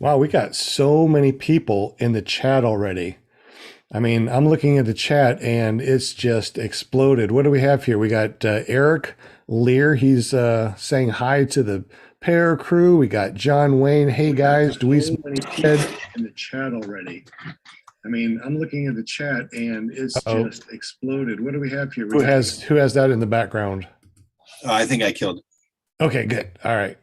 Wow, we got so many people in the chat already. I mean, I'm looking at the chat and it's just exploded. What do we have here? We got Eric Lear. He's saying hi to the Pair crew. We got John Wayne. Hey guys, do we so many people in the chat already? I mean, I'm looking at the chat and it's just exploded. What do we have here? Who has that in the background? I think I killed it. Okay, good. All right.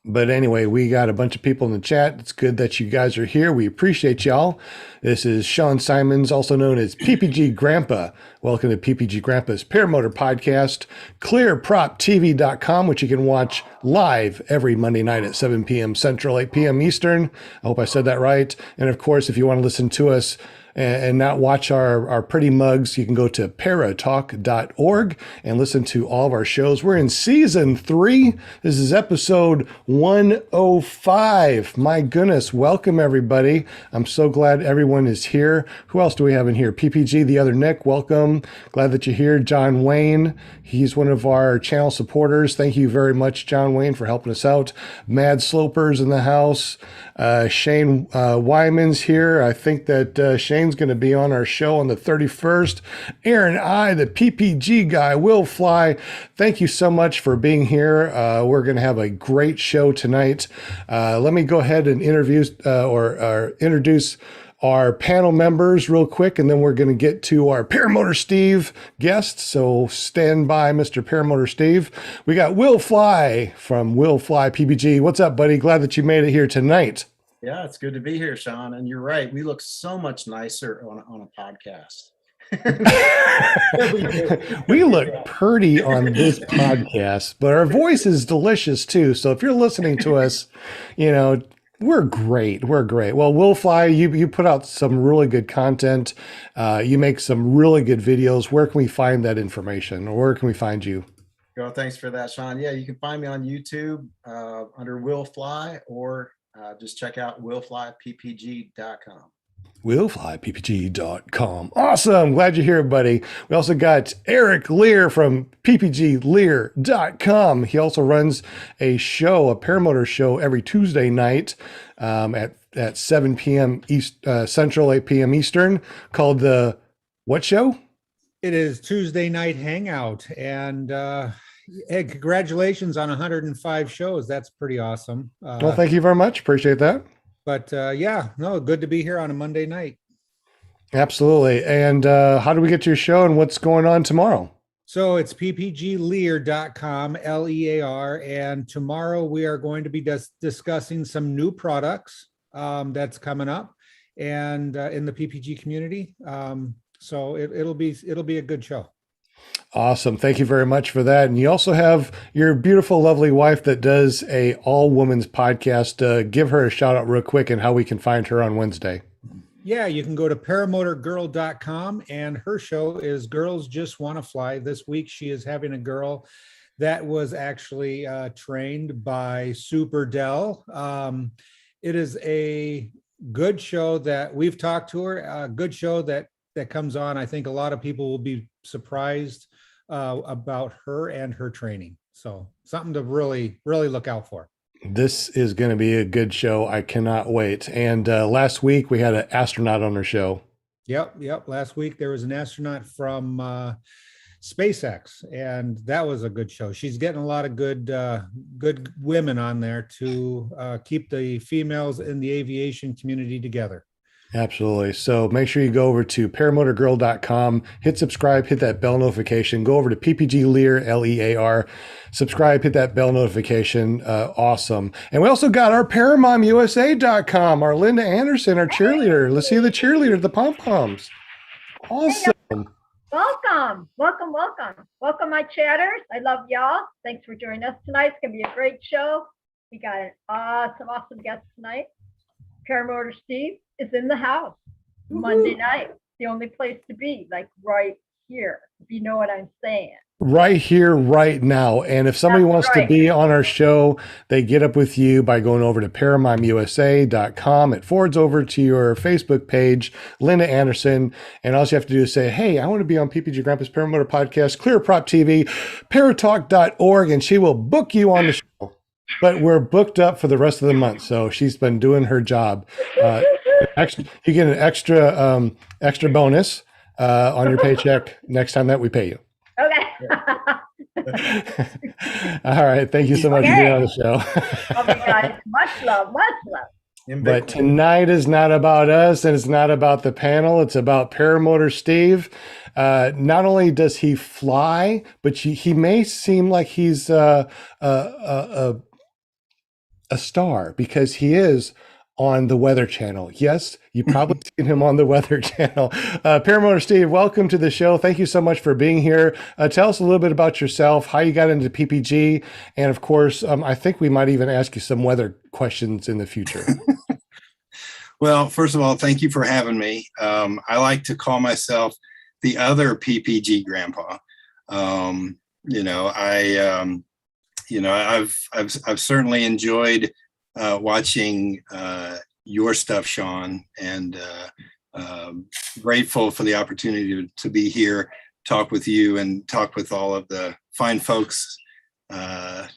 But anyway, we got a bunch of people in the chat. It's good that you guys are here. We appreciate y'all. This is Sean Symons, also known as PPG Grandpa. Welcome to PPG Grandpa's Paramotor Podcast, ClearPropTV.com, which you can watch live every Monday night at 7 p.m. Central, 8 p.m. Eastern. I hope I said that right. And of course, if you want to listen to us and not watch our pretty mugs, you can go to paratalk.org and listen to all of our shows. We're in season 3. This is episode 105. My goodness, welcome everybody. I'm so glad everyone is here. Who else do we have in here? PPG, the other Nick, welcome. Glad that you're here. John Wayne, he's one of our channel supporters. Thank you very much, John Wayne, for helping us out. Mad Slopers in the house. Shane Wyman's here. I think that Shane's going to be on our show on the 31st. Aaron I, the PPG guy, will fly. Thank you so much for being here. We're going to have a great show tonight. Let me go ahead and introduce our panel members real quick, and then we're going to get to our Paramotor Steve guest. So stand by, Mr. Paramotor Steve. We got Will Fly from Will Fly PPG. What's up, buddy? Glad that you made it here tonight. Yeah, it's good to be here, Sean. And you're right. We look so much nicer on a podcast. We look pretty on this podcast, but our voice is delicious too. So if you're listening to us, we're great. We're great. Well, Will Fly, you put out some really good content. You make some really good videos. Where can we find that information, or where can we find you? Well, thanks for that, Sean. Yeah, you can find me on YouTube under Will Fly, or just check out willflyppg.com. willflyppg.com. Awesome. Glad you're here, buddy. We also got Eric Lear from ppglear.com. He also runs a paramotor show every Tuesday night at 7 p.m. Central, 8 p.m. Eastern, called the what show? It is Tuesday Night Hangout. And hey, congratulations on 105 shows. That's pretty awesome. Well, thank you very much. Appreciate that. But good to be here on a Monday night. Absolutely. And how do we get to your show, and what's going on tomorrow? So it's ppglear.com, Lear. And tomorrow we are going to be discussing some new products that's coming up and in the PPG community. So it'll be a good show. Awesome. Thank you very much for that. And you also have your beautiful, lovely wife that does a all women's podcast. Give her a shout out real quick and how we can find her on Wednesday. Yeah, you can go to paramotorgirl.com, and her show is Girls Just Want to Fly. This week, she is having a girl that was actually trained by Super Dell. It is a good show that we've talked to her, a good show that comes on. I think a lot of people will be surprised about her and her training. So something to really, really look out for. This is going to be a good show. I cannot wait. And last week we had an astronaut on our show. Yep. Last week there was an astronaut from SpaceX, and that was a good show. She's getting a lot of good women on there to keep the females in the aviation community together. Absolutely. So make sure you go over to paramotorgirl.com, hit subscribe, hit that bell notification, go over to PPG Lear, Lear, subscribe, hit that bell notification. Awesome. And we also got our ParamontUSA.com, our Linda Anderson, our cheerleader. Let's see the cheerleader, the pom-poms. Awesome. Welcome, my chatters. I love y'all. Thanks for joining us tonight. It's going to be a great show. We got an awesome guest tonight. Paramotor Steve is in the house Monday night. The only place to be, like right here, if you know what I'm saying. Right here, right now. And if somebody wants to be on our show, they get up with you by going over to ParamontUSA.com. It forwards over to your Facebook page, Linda Anderson. And all you have to do is say, hey, I want to be on PPG Grandpa's Paramotor Podcast, ClearPropTV, paratalk.org, and she will book you on the show. but we're booked up for the rest of the month, so she's been doing her job. You get an extra bonus on your paycheck next time that we pay you. Okay. All right, thank you so much for being on the show. Okay, guys. Much love. Much love. But tonight is not about us, and it's not about the panel. It's about Paramotor Steve. Not only does he fly, but he may seem like he's a star because he is on the Weather Channel. Yes, you probably seen him on the Weather Channel. Paramotor Steve, welcome to the show. Thank you so much for being here. Tell us a little bit about yourself, how you got into PPG, and of course, I think we might even ask you some weather questions in the future. Well, first of all, thank you for having me. I like to call myself the other PPG grandpa. I've certainly enjoyed watching your stuff, Sean, and grateful for the opportunity to be here, talk with you, and talk with all of the fine folks on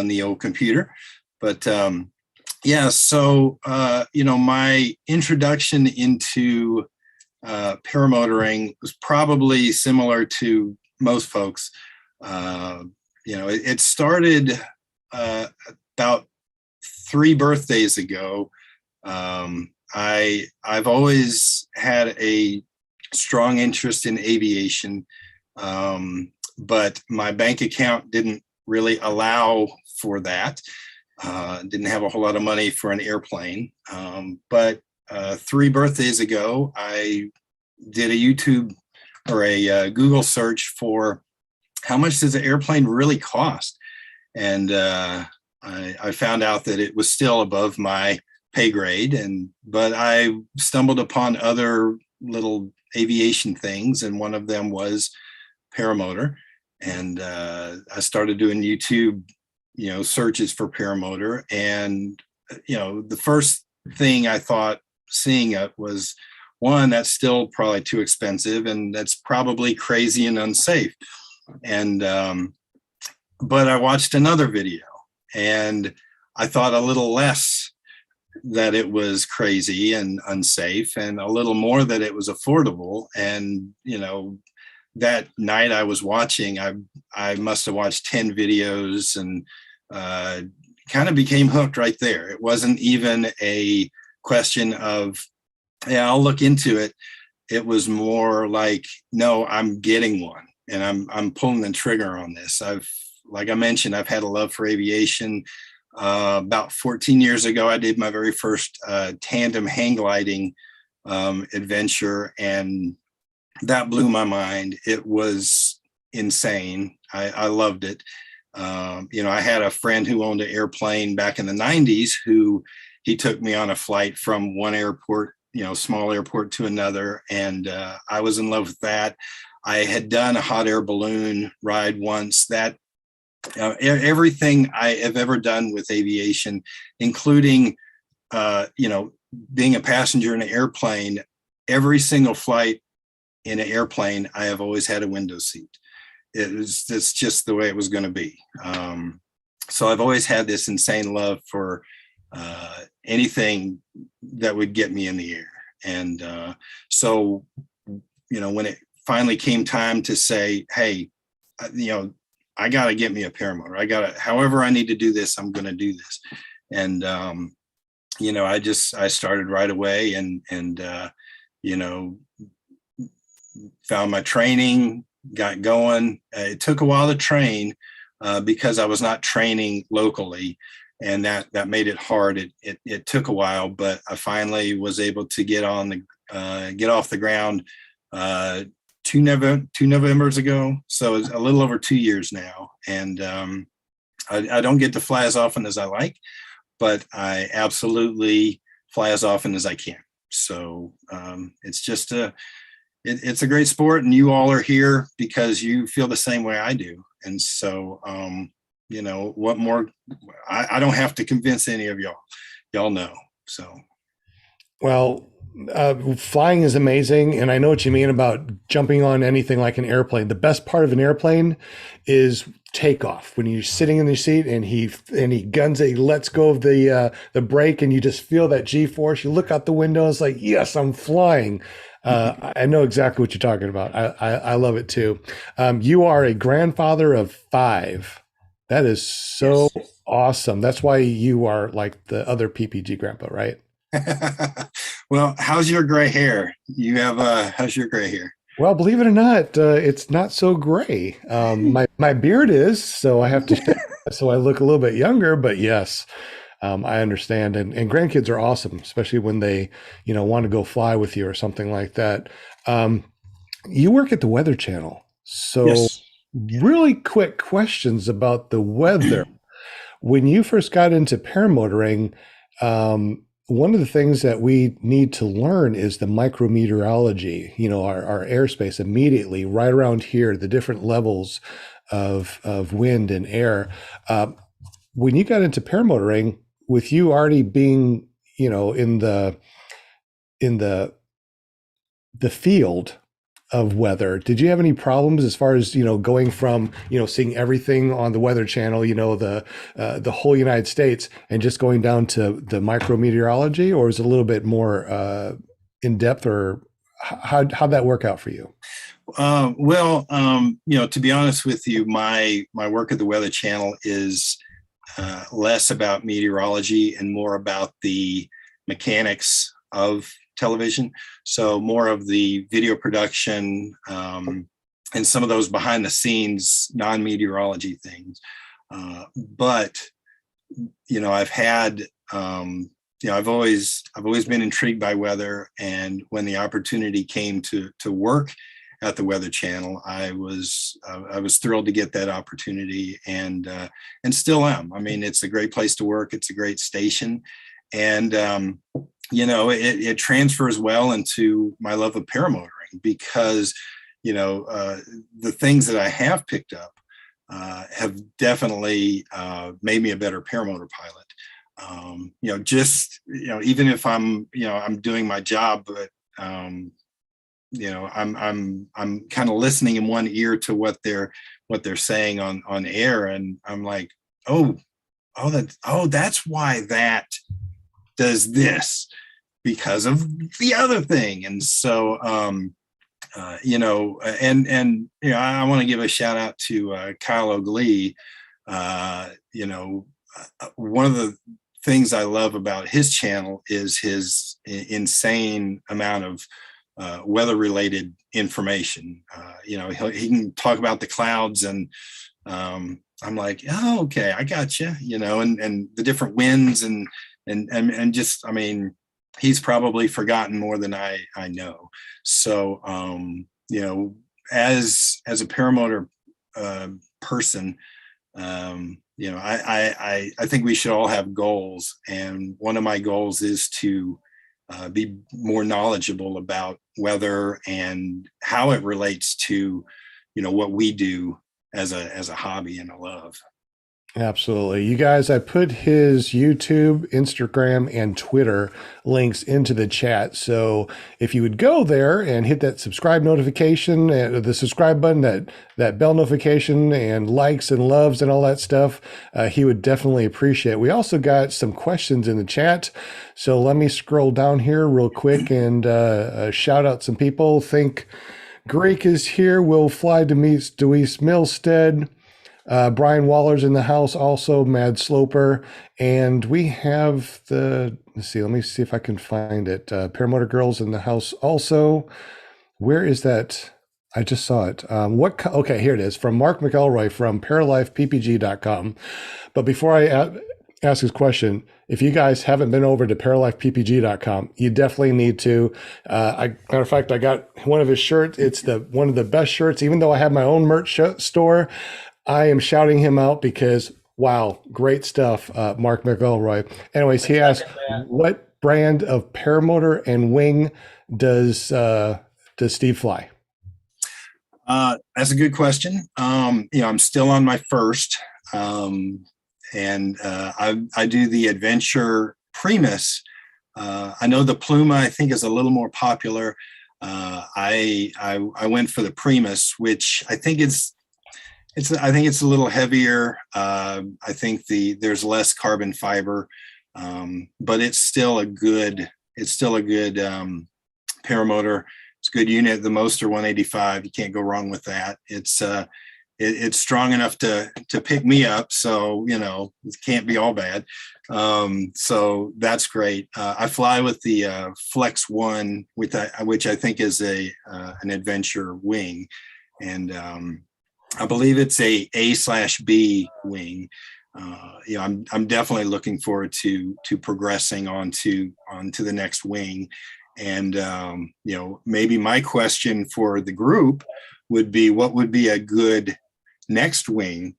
the old computer. But yeah, so my introduction into paramotoring was probably similar to most folks. It started about 3 birthdays ago. I've always had a strong interest in aviation, but my bank account didn't really allow for that. Didn't have a whole lot of money for an airplane. But 3 birthdays ago, I did a YouTube or a Google search for how much does an airplane really cost? And I found out that it was still above my pay grade, but I stumbled upon other little aviation things, and one of them was paramotor. And I started doing YouTube, searches for paramotor. And, the first thing I thought seeing it was, one, that's still probably too expensive, and that's probably crazy and unsafe. And, but I watched another video, and I thought a little less that it was crazy and unsafe, and a little more that it was affordable. And, that night I was watching, I must have watched 10 videos and kind of became hooked right there. It wasn't even a question of, yeah, I'll look into it. It was more like, no, I'm getting one, and I'm pulling the trigger on this. Like I mentioned, I've had a love for aviation. About 14 years ago, I did my very first tandem hang gliding adventure, and that blew my mind. It was insane. I loved it. I had a friend who owned an airplane back in the 90s he took me on a flight from one airport, small airport, to another. And I was in love with that. I had done a hot air balloon ride once. That everything I have ever done with aviation, including, being a passenger in an airplane, every single flight in an airplane, I have always had a window seat. It's just the way it was going to be. So I've always had this insane love for anything that would get me in the air. And so, when it finally came time to say, hey, I got to get me a paramotor. However I need to do this, I'm going to do this. And, I started right away and found my training, got going. It took a while to train because I was not training locally, and that made it hard. It took a while, but I finally was able to get off the ground two Novembers ago. So it's a little over 2 years now. And I don't get to fly as often as I like, but I absolutely fly as often as I can. So it's just it's a great sport, and you all are here because you feel the same way I do. And so, what more, I don't have to convince any of y'all know. So. Well, Flying is amazing, and I know what you mean about jumping on anything like an airplane. The best part of an airplane is takeoff, when you're sitting in the seat and he guns it, he lets go of the brake, and you just feel that G-force. You look out the window, it's like, yes, I'm flying. I know exactly what you're talking about. I love it too. You are a grandfather of 5. That is so awesome. That's why you are like the other PPG grandpa, right? Well, how's your gray hair? How's your gray hair? Well, believe it or not, it's not so gray. My beard is, so I have to shave it so I look a little bit younger. But yes, I understand. And grandkids are awesome, especially when they, want to go fly with you or something like that. You work at the Weather Channel, so Yes. really quick questions about the weather. When you first got into paramotoring, one of the things that we need to learn is the micrometeorology, our airspace immediately right around here, the different levels of wind and air. When you got into paramotoring, with you already being, in the field of weather, did you have any problems as far as going from seeing everything on the Weather Channel, the whole United States, and just going down to the micrometeorology, or is it a little bit more in depth, or how'd that work out for you? Well, to be honest with you, my work at the Weather Channel is less about meteorology and more about the mechanics of television. So more of the video production and some of those behind the scenes non-meteorology things. But I've had I've always been intrigued by weather, and when the opportunity came to work at the Weather Channel, I was thrilled to get that opportunity, and still am. I mean, it's a great place to work. It's a great station, and it transfers well into my love of paramotoring, because the things that I have picked up have definitely made me a better paramotor pilot. Even if I'm doing my job, but I'm kind of listening in one ear to what they're saying on air, and I'm like, that's why that does this, because of the other thing. And so I want to give a shout out to Kyle O'Glee. One of the things I love about his channel is his insane amount of weather related information. He can talk about the clouds, and I'm like, oh, okay, I got you, and the different winds and just, I mean, he's probably forgotten more than I know. So, as a paramotor person, I think we should all have goals. And one of my goals is to be more knowledgeable about weather and how it relates to, what we do as a hobby and a love. Absolutely. You guys, I put his YouTube, Instagram, and Twitter links into the chat. So if you would go there and hit that subscribe notification, the subscribe button, that bell notification, and likes and loves and all that stuff, he would definitely appreciate it. We also got some questions in the chat. So let me scroll down here real quick and shout out some people. Think Greek is here. Will fly to meet Deweese Milstead. Brian Waller's in the house also, Mad Sloper. And we have let me see if I can find it. Paramotor Girls in the house also. Where is that? I just saw it. Okay, here it is, from Mark McElroy from ParalifePPG.com. But before I ask his question, if you guys haven't been over to ParalifePPG.com, you definitely need to. Matter of fact, I got one of his shirts. It's one of the best shirts. Even though I have my own merch store, I am shouting him out because, wow, great stuff, Mark McElroy. Anyways, he asked, what brand of paramotor and wing does Steve fly? That's a good question. I'm still on my first, and I do the Adventure Primus I know the Pluma, I think, is a little more popular. I went for the Primus, which I think I think it's a little heavier. I think there's less carbon fiber, but it's still a good paramotor. It's a good unit. The Moster 185. You can't go wrong with that. It's strong enough to pick me up, so it can't be all bad. So that's great. I fly with the Flex One, which I think is an adventure wing, and I believe it's A/B wing. I'm definitely looking forward to progressing onto the next wing. And maybe my question for the group would be, what would be a good next wing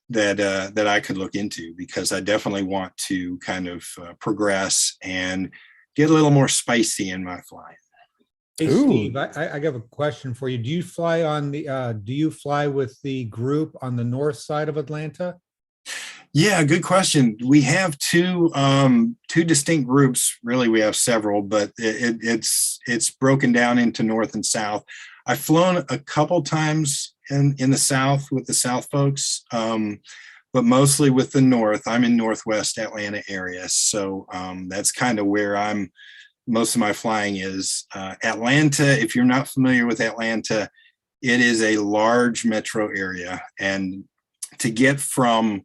that I could look into, because I definitely want to kind of progress and get a little more spicy in my flying. Hey, Ooh. Steve, I have a question for you. Do you fly with the group on the north side of Atlanta? Yeah, good question. We have two distinct groups. Really, we have several, but it's broken down into north and south. I've flown a couple times in the south with the south folks, but mostly with the north. I'm in Northwest Atlanta area, so that's kind of where most of my flying is. Atlanta, if you're not familiar with Atlanta, it is a large metro area, and to get from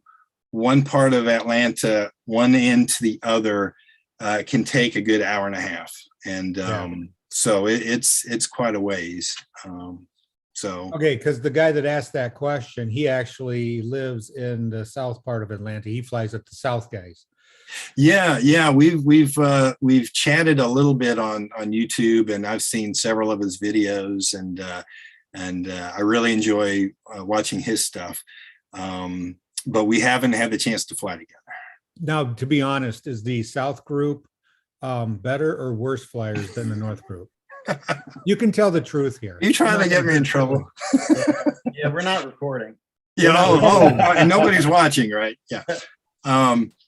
one part of Atlanta, one end to the other, can take a good hour and a half. And so it's quite a ways. Okay, because the guy that asked that question, he actually lives in the south part of Atlanta. He flies at the South Guys. Yeah. We've chatted a little bit on YouTube, and I've seen several of his videos, and I really enjoy watching his stuff. But we haven't had the chance to fly together. Now, to be honest, is the South group better or worse flyers than the North group? You can tell the truth here. You trying to get me in trouble? Yeah, we're not recording. Yeah. Oh, nobody's watching, right? Yeah.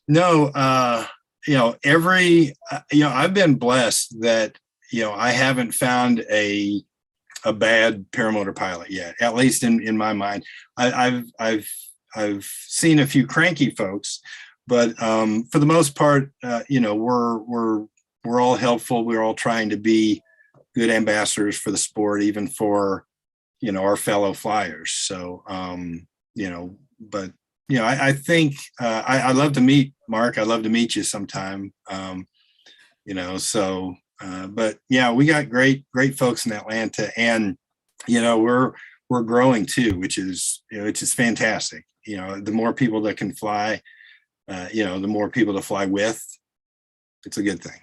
No. I've been blessed that I haven't found a bad paramotor pilot yet. At least in my mind, I've seen a few cranky folks, but for the most part, we're all helpful. We're all trying to be good ambassadors for the sport, even for our fellow flyers. So I think I'd love to meet Mark. I'd love to meet you sometime. But yeah, we got great folks in Atlanta, and we're growing too, which is fantastic. The more people that can fly, the more people to fly with. It's a good thing.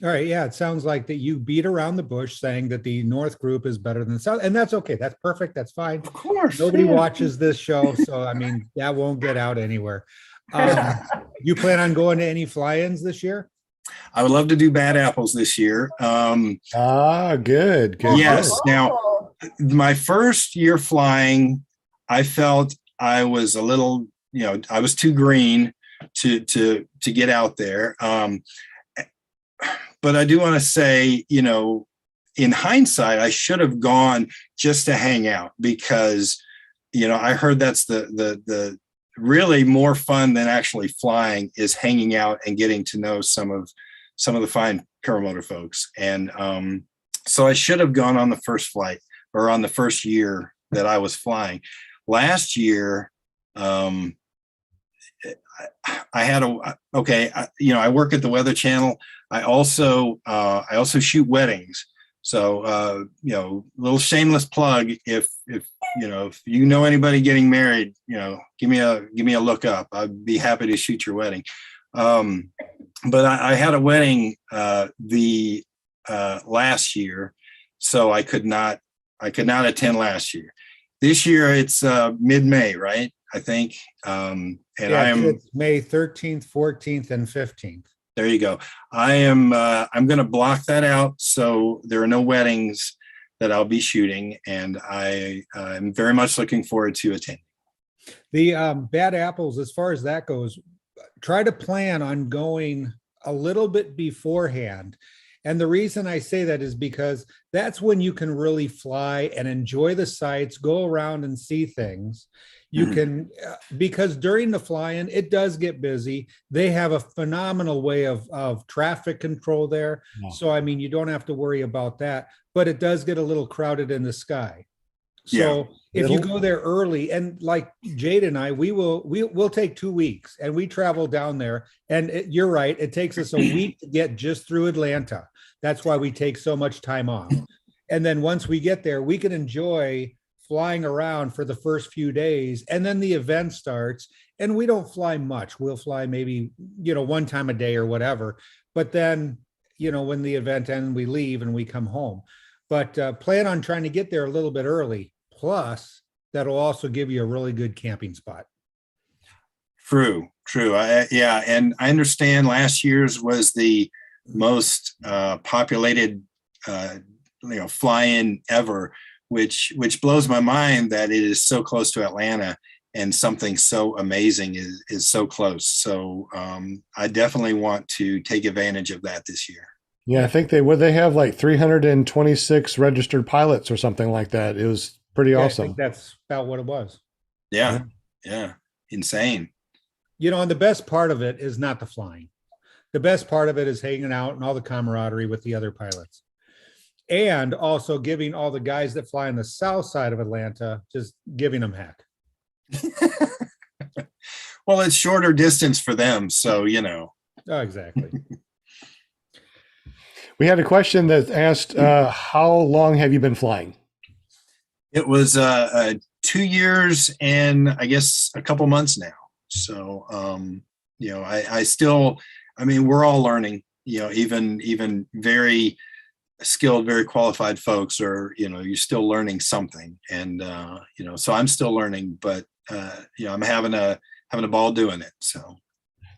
All right. Yeah. It sounds like that you beat around the bush saying that the North group is better than the South. And that's okay. That's perfect. That's fine. Of course. Nobody watches this show. So, I mean, that won't get out anywhere. You plan on going to any fly-ins this year? I would love to do Bad Apples this year. Good. Yes. Good. Now, my first year flying, I felt I was a little, I was too green to get out there. But I do want to say, in hindsight, I should have gone just to hang out, because, I heard that's the really more fun than actually flying is hanging out and getting to know some of the fine paramotor folks. And so I should have gone on the first flight, or on the first year that I was flying. Last year, I I work at the Weather Channel. I also shoot weddings. So, little shameless plug. If you know anybody getting married, give me a look up. I'd be happy to shoot your wedding. But I had a wedding last year, so I could not attend last year. This year it's mid-May, right? I think. It's May 13th, 14th, and 15th. There you go. I'm going to block that out, so there are no weddings that I'll be shooting, and I'm very much looking forward to attending. The Bad Apples, as far as that goes, try to plan on going a little bit beforehand. And the reason I say that is because that's when you can really fly and enjoy the sights, go around and see things. You can, because during the fly-in, it does get busy. They have a phenomenal way of traffic control there. Yeah. So, I mean, you don't have to worry about that, but it does get a little crowded in the sky. So if you go there early, and like Jade and I, we'll take 2 weeks and we travel down there, and you're right, it takes us a week to get just through Atlanta. That's why we take so much time off. And then once we get there, we can enjoy flying around for the first few days, and then the event starts, and we don't fly much. We'll fly maybe, one time a day or whatever. But then, when the event ends, we leave and we come home. But plan on trying to get there a little bit early. Plus, that'll also give you a really good camping spot. True. Yeah. And I understand last year's was the most populated, fly-in ever, which blows my mind that it is so close to Atlanta and something so amazing is so close. So I definitely want to take advantage of that this year. Yeah, I think they have like 326 registered pilots or something like that. It was pretty awesome. I think that's about what it was. Yeah. Insane. And the best part of it is not the flying. The best part of it is hanging out and all the camaraderie with the other pilots. And also giving all the guys that fly on the south side of Atlanta, just giving them heck. Well, it's shorter distance for them. So, Oh, exactly. We had a question that asked, how long have you been flying? It was 2 years and I guess a couple months now. So, we're all learning, even very skilled, very qualified folks are, you're still learning something. And, so I'm still learning, but, I'm having a ball doing it. So.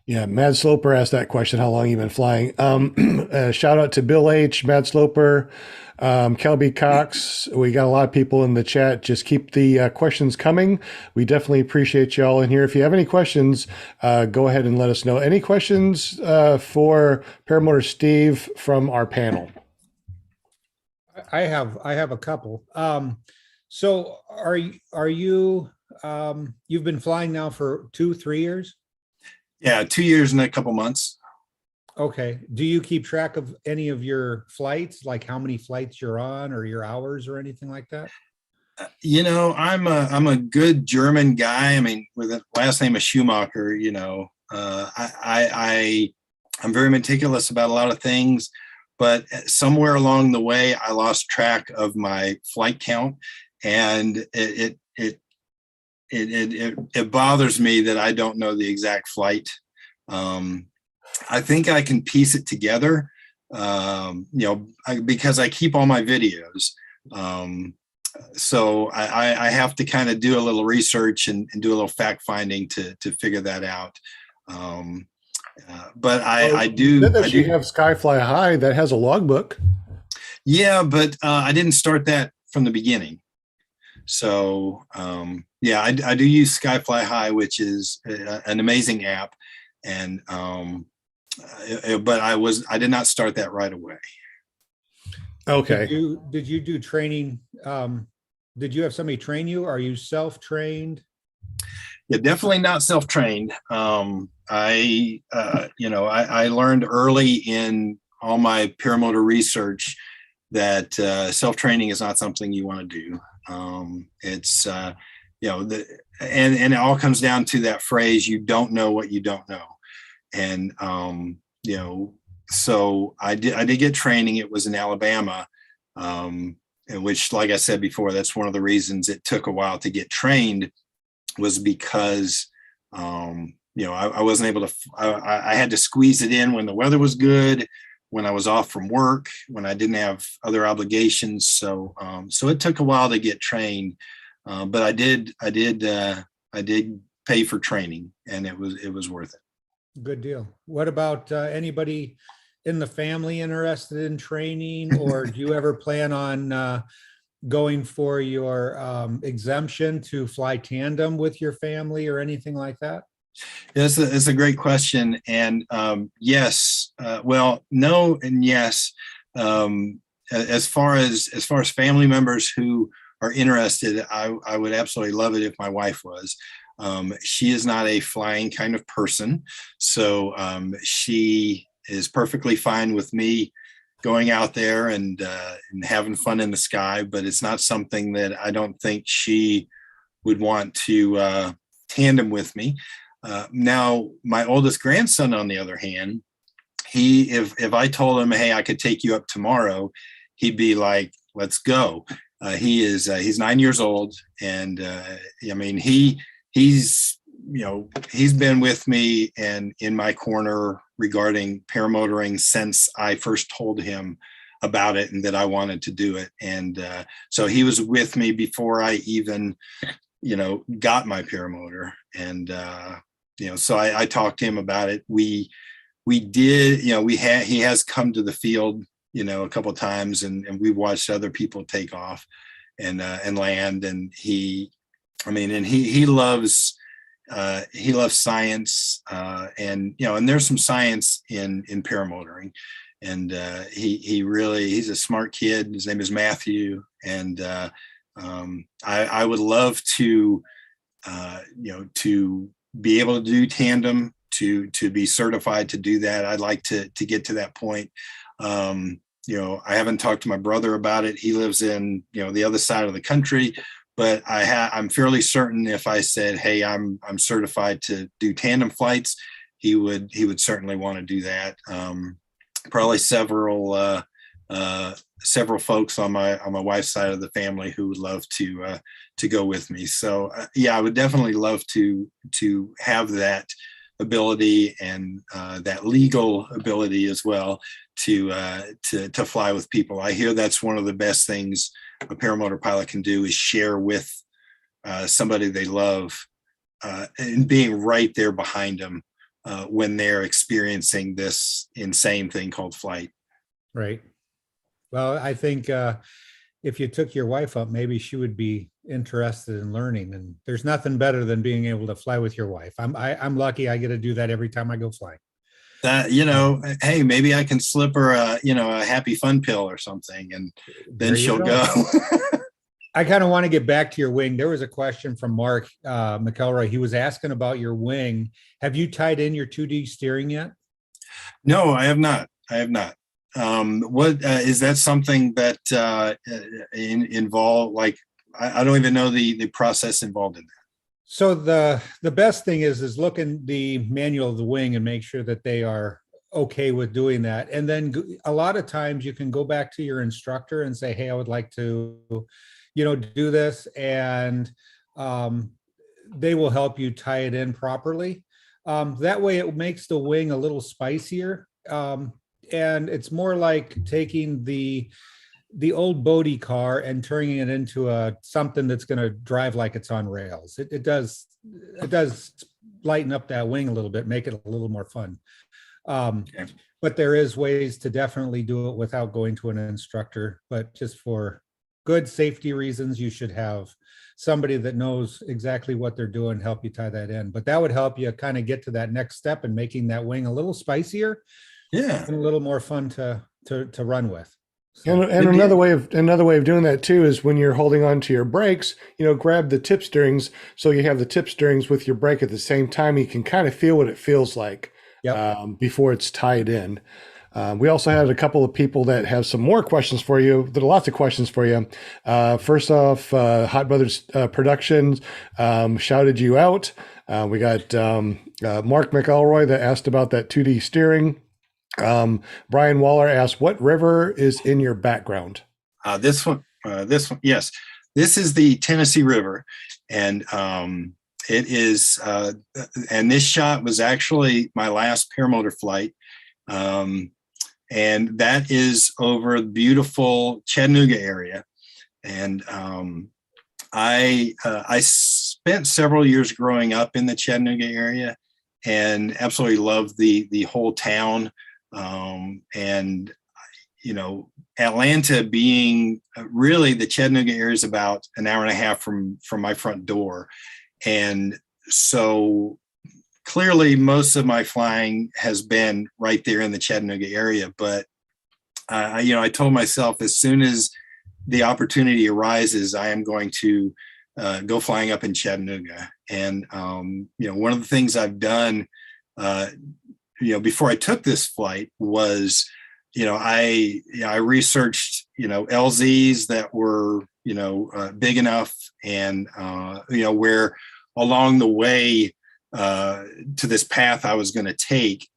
Yeah, Mad Sloper asked that question, how long you been flying? Shout out to Bill H, Mad Sloper, Kelby Cox. We got a lot of people in the chat. Just keep the questions coming. We definitely appreciate y'all in here. If you have any questions, go ahead and let us know. Any questions for Paramotor Steve from our panel? I have a couple. So are you you've been flying now for 2-3 years? Yeah, 2 years and a couple months. Okay. Do you keep track of any of your flights, like how many flights you're on or your hours or anything like that? I'm a good German guy. I mean, with a last name of Schumacher, I'm very meticulous about a lot of things, but somewhere along the way, I lost track of my flight count, and it bothers me that I don't know the exact flight. I think I can piece it together, because I keep all my videos. So I have to kind of do a little research and do a little fact finding to figure that out. But I do. You have Skyfly High that has a logbook. Yeah, but I didn't start that from the beginning. So yeah, I do use Skyfly High, which is an amazing app, and but I did not start that right away. Okay. Did you do training? Did you have somebody train you? Are you self-trained? Yeah, definitely not self-trained. I learned early in all my paramotor research that self-training is not something you want to do. It's and it all comes down to that phrase, you don't know what you don't know. And so I did get training. It was in Alabama, in which, like I said before, that's one of the reasons it took a while to get trained, was because I wasn't able to. I had to squeeze it in when the weather was good, when I was off from work, when I didn't have other obligations. So it took a while to get trained, but I did pay for training, and it was worth it. Good deal. What about anybody in the family interested in training, or do you ever plan on going for your exemption to fly tandem with your family or anything like that? It's a great question. And yes, well, no, and yes. As far as family members who are interested, I would absolutely love it if my wife was. She is not a flying kind of person, so she is perfectly fine with me going out there and having fun in the sky. But it's not something that I don't think she would want to tandem with me. Now, my oldest grandson, on the other hand, if I told him, hey, I could take you up tomorrow, he'd be like, let's go. He's 9 years old, and I mean he's been with me and in my corner regarding paramotoring since I first told him about it and that I wanted to do it. And so he was with me before I even got my paramotor. And so I talked to him about it. We did, he has come to the field a couple of times, and we watched other people take off and land. And he loves science, and there's some science in paramotoring. And he's a smart kid. His name is Matthew, and I would love to be able to do tandem, to be certified to do that. I'd like to get to that point. I haven't talked to my brother about it. He lives in the other side of the country, but I'm fairly certain if I said, hey, I'm certified to do tandem flights, he would certainly want to do that. Probably several folks on my wife's side of the family who would love to go with me. So I would definitely love to have that ability and that legal ability as well to fly with people. I hear that's one of the best things a paramotor pilot can do, is share with somebody they love, and being right there behind them when they're experiencing this insane thing called flight. Right. Well, I think if you took your wife up, maybe she would be interested in learning. And there's nothing better than being able to fly with your wife. I'm lucky. I get to do that every time I go flying. That hey, maybe I can slip her a happy fun pill or something, and then she'll go. I kind of want to get back to your wing. There was a question from Mark McElroy. He was asking about your wing. Have you tied in your 2D steering yet? No, I have not. What is that something that involved? Like, I don't even know the process involved in that. So the best thing is look in the manual of the wing and make sure that they are okay with doing that. And then a lot of times you can go back to your instructor and say, hey, I would like to, do this. And they will help you tie it in properly. That way it makes the wing a little spicier. And it's more like taking the old Bodie car and turning it into something that's going to drive like it's on rails. It does lighten up that wing a little bit, make it a little more fun. Okay. But there is ways to definitely do it without going to an instructor. But just for good safety reasons, you should have somebody that knows exactly what they're doing help you tie that in. But that would help you kind of get to that next step and making that wing a little spicier, and a little more fun to run with. So, and another way of doing that too is when you're holding on to your brakes, grab the tip steerings, so you have the tip steerings with your brake at the same time. You can kind of feel what it feels like before it's tied in. We also had a couple of people that have some more questions for you. There are lots of questions for you. First off, Hot Brothers Productions shouted you out. We got Mark McElroy that asked about that 2D steering. Brian Waller asked, what river is in your background? This one, yes. This is the Tennessee River. And it is, and this shot was actually my last paramotor flight. And that is over the beautiful Chattanooga area. And I spent several years growing up in the Chattanooga area and absolutely loved the whole town. And Atlanta being really, the Chattanooga area is about an hour and a half from my front door. And so clearly most of my flying has been right there in the Chattanooga area. But, I told myself as soon as the opportunity arises, I am going to go flying up in Chattanooga. And, one of the things I've done, before I took this flight was, I researched, LZs that were, big enough and, where along the way to this path I was going to take,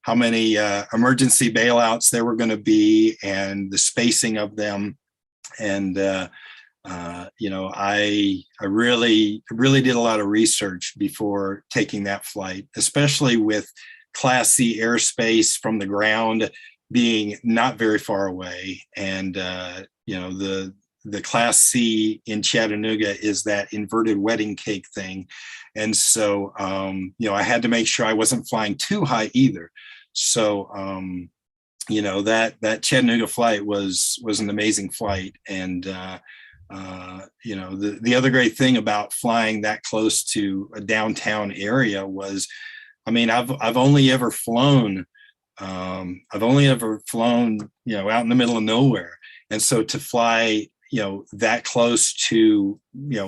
how many emergency bailouts there were going to be and the spacing of them. And, I really did a lot of research before taking that flight, especially with Class C airspace from the ground being not very far away. And, the Class C in Chattanooga is that inverted wedding cake thing. And so, I had to make sure I wasn't flying too high either. So, that Chattanooga flight was an amazing flight. And, the other great thing about flying that close to a downtown area was, I've only ever flown, out in the middle of nowhere. And so to fly, that close to,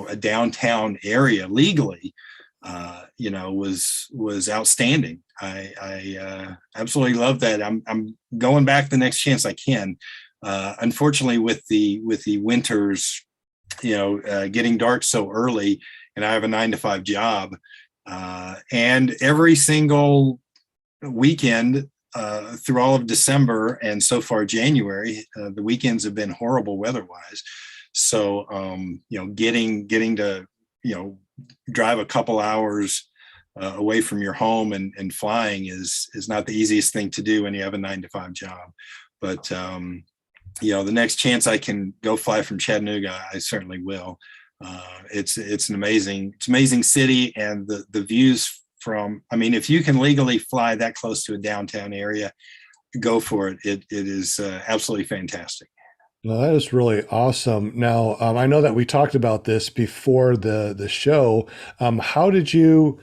a downtown area legally, was outstanding. I absolutely love that. I'm going back the next chance I can. Unfortunately, with the winters, getting dark so early, and I have a 9-to-5 job, and every single weekend through all of December and so far January, the weekends have been horrible weather-wise. So, getting to, drive a couple hours away from your home and flying is not the easiest thing to do when you have a 9-to-5 job. But, the next chance I can go fly from Chattanooga, I certainly will. It's an amazing city, and the views from, if you can legally fly that close to a downtown area, go for it. It is absolutely fantastic. No, that is really awesome. Now, I know that we talked about this before the show. How did you,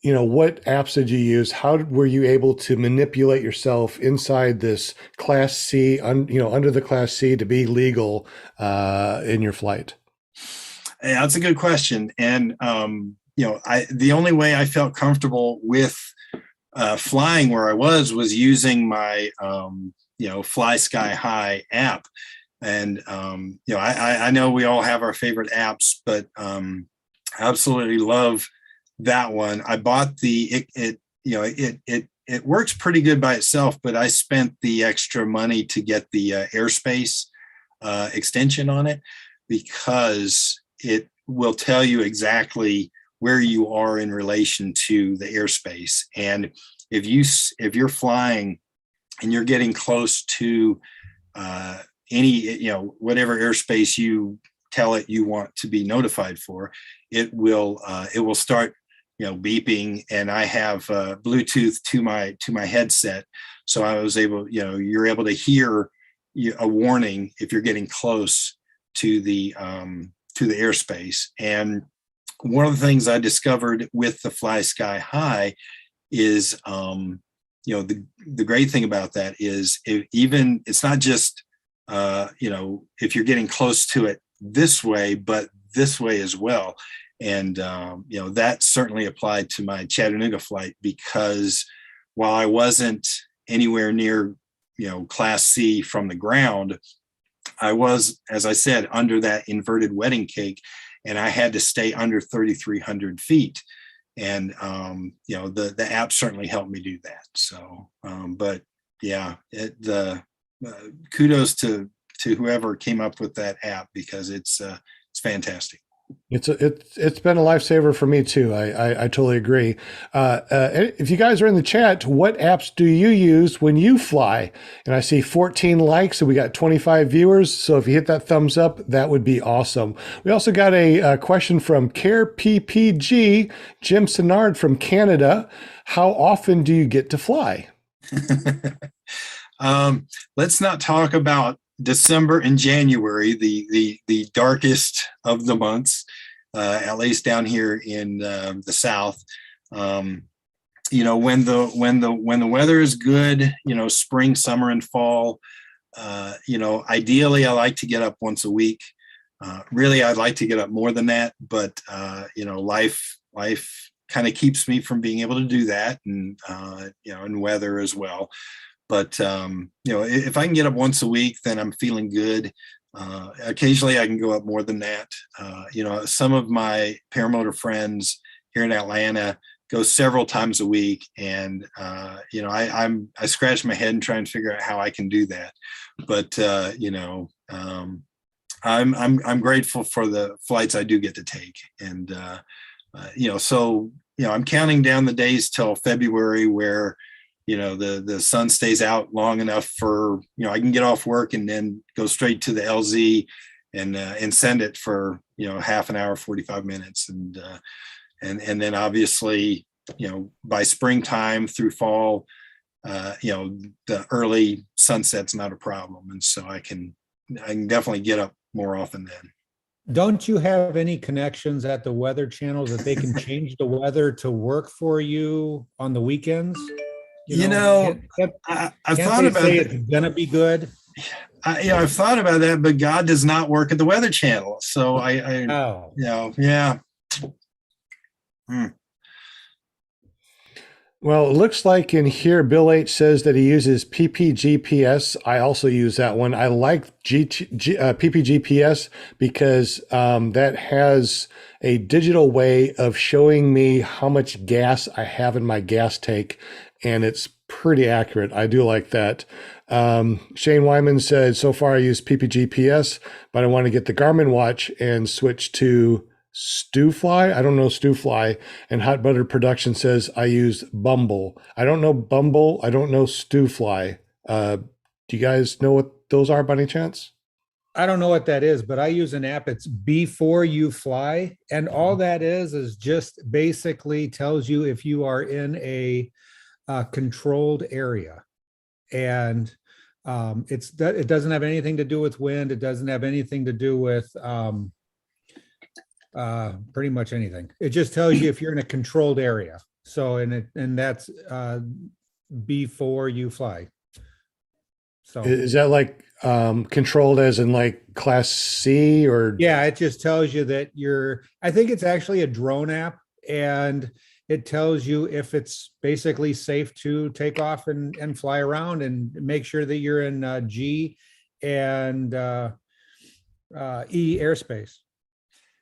what apps did you use? How were you able to manipulate yourself inside this Class C, under the Class C to be legal in your flight? Yeah, that's a good question. And, the only way I felt comfortable with flying where I was using my, Fly Sky High app. And, I know we all have our favorite apps, but I absolutely love that one. I bought it works pretty good by itself, but I spent the extra money to get the airspace extension on it, because it will tell you exactly where you are in relation to the airspace. And if you're flying and you're getting close to any, whatever airspace you tell it you want to be notified for, it will start, beeping. And I have Bluetooth to my headset. So I was able, you're able to hear a warning if you're getting close to the airspace. And one of the things I discovered with the Fly Sky High is, the great thing about that is it's not just, if you're getting close to it this way, but this way as well. And, that certainly applied to my Chattanooga flight, because while I wasn't anywhere near, Class C from the ground, I was, as I said, under that inverted wedding cake, and I had to stay under 3,300 feet. And, the app certainly helped me do that. So, but yeah, kudos to whoever came up with that app, because it's fantastic. It's been a lifesaver for me too. I totally agree. If you guys are in the chat, what apps do you use when you fly? And I see 14 likes, and we got 25 viewers. So if you hit that thumbs up, that would be awesome. We also got a question from ClearPropTV, Jim Senard from Canada. How often do you get to fly? Let's not talk about December and January, the darkest of the months, at least down here in the South. When the weather is good, spring, summer, and fall, ideally I like to get up once a week. Really, I'd like to get up more than that, but life kind of keeps me from being able to do that, and and weather as well. But if I can get up once a week, then I'm feeling good. Occasionally I can go up more than that. Some of my paramotor friends here in Atlanta go several times a week, and I scratch my head and try and figure out how I can do that. But I'm grateful for the flights I do get to take, and I'm counting down the days till February where the sun stays out long enough for I can get off work and then go straight to the LZ and send it for half an hour, 45 minutes, and then obviously by springtime through fall, the early sunset's not a problem, and so I can definitely get up more often then. Don't you have any connections at the Weather Channel that they can change the weather to work for you on the weekends? I've thought about it. It's gonna be good. I've thought about that, but God does not work at the Weather Channel, so yeah. Well, it looks like in here, Bill H says that he uses PPGPS. I also use that one. I like PPGPS because that has a digital way of showing me how much gas I have in my gas tank, and it's pretty accurate. I do like that. Shane Wyman said, so far I use PPGPS, but I want to get the Garmin watch and switch to Stewfly. I don't know Stewfly. And Hot Butter Production says I use Bumble. I don't know Bumble. I don't know Stewfly. Do you guys know what those are by any chance? I don't know what that is, but I use an app. It's Before You Fly. And all that is just basically tells you if you are in a controlled area. And it doesn't have anything to do with wind. It doesn't have anything to do with pretty much anything. It just tells you if you're in a controlled area. So, and that's Before You Fly. So is that like controlled as in like Class C or? Yeah, it just tells you that I think it's actually a drone app, and it tells you if it's basically safe to take off and fly around, and make sure that you're in G and E airspace.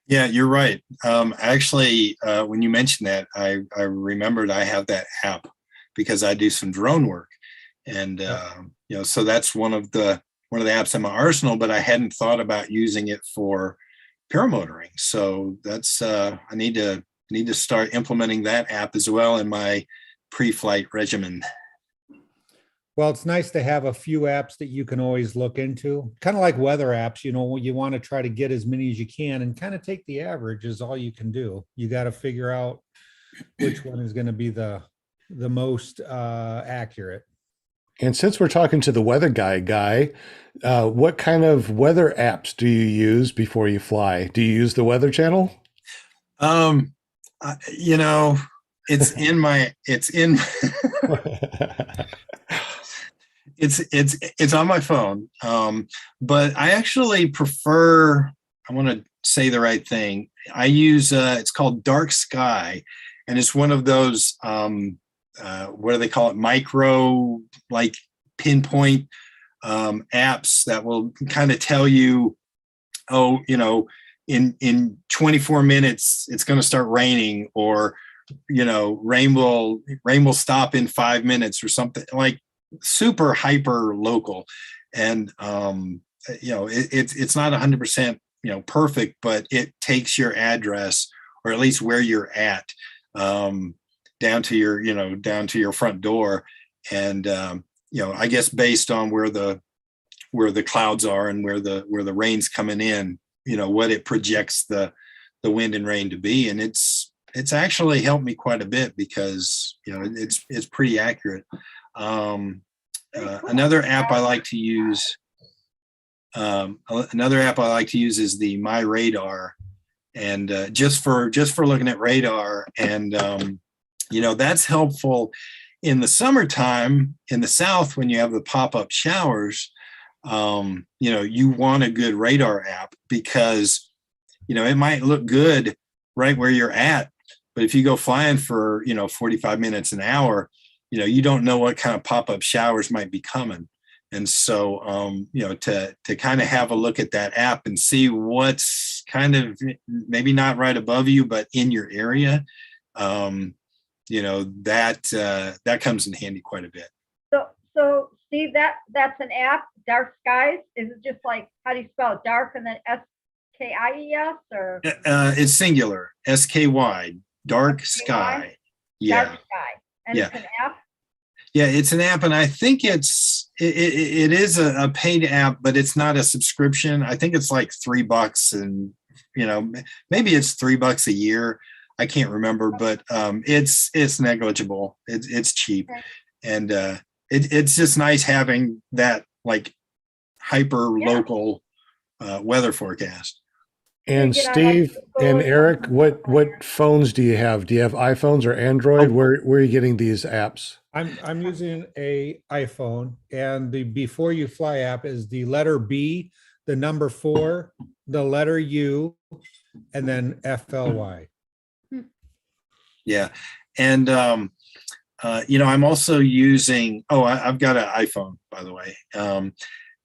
Yeah, you're right. Actually, when you mentioned that, I remembered I have that app because I do some drone work, and so that's one of the apps in my arsenal. But I hadn't thought about using it for paramotoring, so that's I need to start implementing that app as well in my pre-flight regimen. Well, it's nice to have a few apps that you can always look into, kind of like weather apps. You want to try to get as many as you can, and kind of take the average is all you can do. You got to figure out which one is going to be the most accurate. And since we're talking to the weather guy, what kind of weather apps do you use before you fly? Do you use the Weather Channel? It's it's on my phone. But I actually prefer, I want to say the right thing. I use, it's called Dark Sky, and it's one of those, what do they call it? Micro, like pinpoint apps that will kind of tell you, in 24 minutes, it's going to start raining, or, rain will stop in 5 minutes or something, like super hyper local. And, it's not 100%, perfect, but it takes your address, or at least where you're at, down to your front door. And, I guess based on where the clouds are and where the rain's coming in, what it projects the wind and rain to be. And it's actually helped me quite a bit because, it's pretty accurate. Another app I like to use is the My Radar, and just for looking at radar, and That's helpful in the summertime in the South when you have the pop-up showers. You want a good radar app because, it might look good right where you're at, but if you go flying for, 45 minutes an hour, you don't know what kind of pop-up showers might be coming. And so, to kind of have a look at that app and see what's kind of maybe not right above you, but in your area, that comes in handy quite a bit. So Steve, that's an app, Dark Skies. Is it just like, how do you spell it? Dark and then SKIES, or? It's singular, SKY, Dark Sky. Yeah. Dark Sky. And Yeah. it's an app? Yeah, it's an app, and I think it is a paid app, but it's not a subscription. I think it's like $3, and maybe it's $3 a year. I can't remember, but it's negligible. It's cheap, Okay. and it's just nice having that like hyper local weather forecast. And You know, Steve like and Google- Eric, what phones do you have? Do you have iPhones or Android? Where are you getting these apps? I'm using a iPhone, and the Before You Fly app is the letter B, the number 4, the letter U, and then FLY. Yeah, and I'm also using. I've got an iPhone, by the way.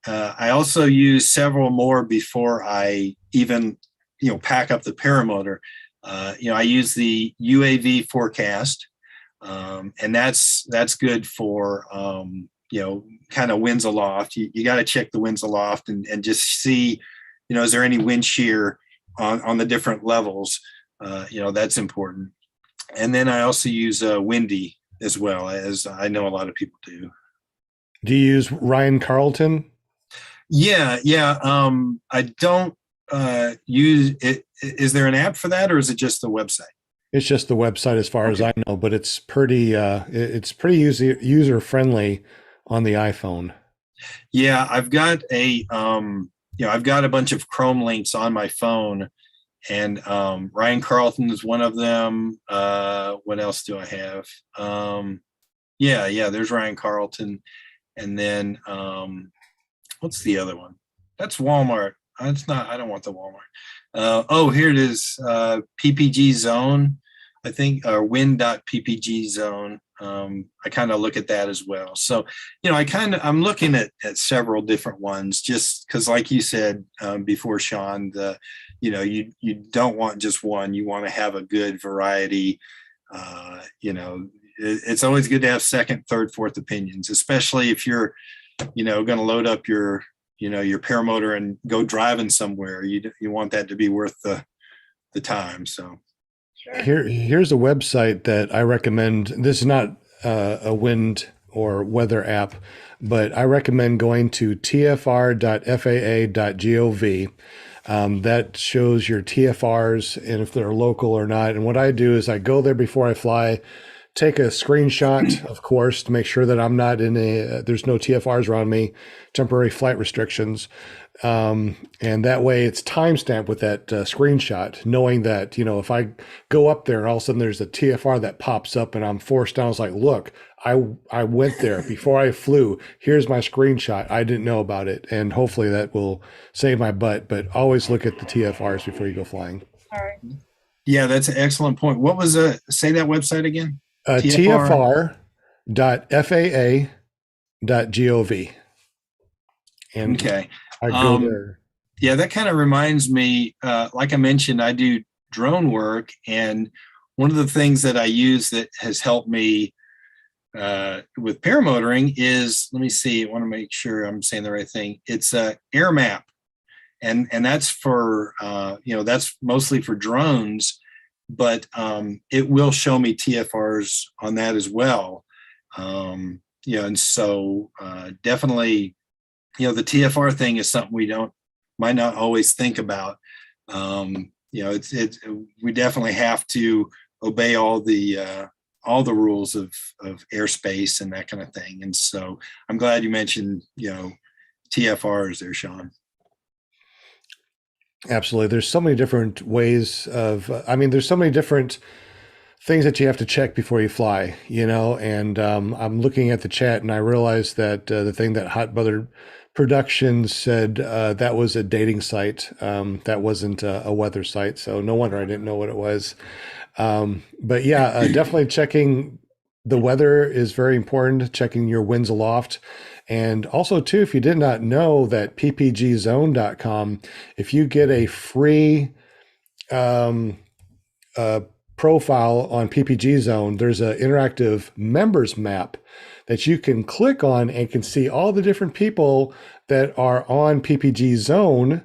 I also use several more before I even pack up the paramotor. I use the UAV forecast, and that's good for kind of winds aloft. You got to check the winds aloft and just see, is there any wind shear on the different levels? That's important. And then I also use Windy as well, as I know a lot of people do. Do you use Ryan Carlton? Yeah. I don't use it. Is there an app for that, or is it just the website? It's just the website as far as I know, but it's pretty user friendly on the iPhone. Yeah, I've got I've got a bunch of Chrome links on my phone, and Ryan Carlton is one of them. What else do I have? There's Ryan Carlton, and then what's the other one? That's Walmart. It's not. I don't want the Walmart. Here it is. PPG Zone, I think, or Wind.PPG Zone. I kind of look at that as well. So, I'm looking at several different ones, just because, like you said before, Sean, you don't want just one. You want to have a good variety. It's always good to have second, third, fourth opinions, especially if you're, going to load up your paramotor and go driving somewhere. You want that to be worth the time. So. Sure. Here's a website that I recommend. This is not a wind or weather app, but I recommend going to tfr.faa.gov. That shows your TFRs and if they're local or not. And what I do is I go there before I fly, take a screenshot, of course, to make sure that I'm not in there's no TFRs around me, temporary flight restrictions. And that way it's timestamped with that screenshot, knowing that, if I go up there and all of a sudden there's a TFR that pops up and I'm forced down, it's like, look, I went there before I flew. Here's my screenshot. I didn't know about it. And hopefully that will save my butt, but always look at the TFRs before you go flying. All right. Yeah, that's an excellent point. What was say that website again? tfr.faa.gov. And Okay. I go there. Yeah, that kind of reminds me, like I mentioned, I do drone work. And one of the things that I use that has helped me with paramotoring is, let me see, I want to make sure I'm saying the right thing. It's Air Map. And that's for, that's mostly for drones, but it will show me TFRs on that as well. And so definitely, the TFR thing is something we might not always think about. We definitely have to obey all the rules of airspace and that kind of thing. And so I'm glad you mentioned, TFRs there, Sean. Absolutely. There's so many different ways of, there's so many different things that you have to check before you fly, and I'm looking at the chat and I realized that the thing that Hot Brother Productions said, that was a dating site. That wasn't a weather site. So no wonder I didn't know what it was. But yeah, definitely checking the weather is very important, checking your winds aloft. And also too, if you did not know that ppgzone.com, if you get a free profile on PPG Zone, there's an interactive members map that you can click on and can see all the different people that are on PPG Zone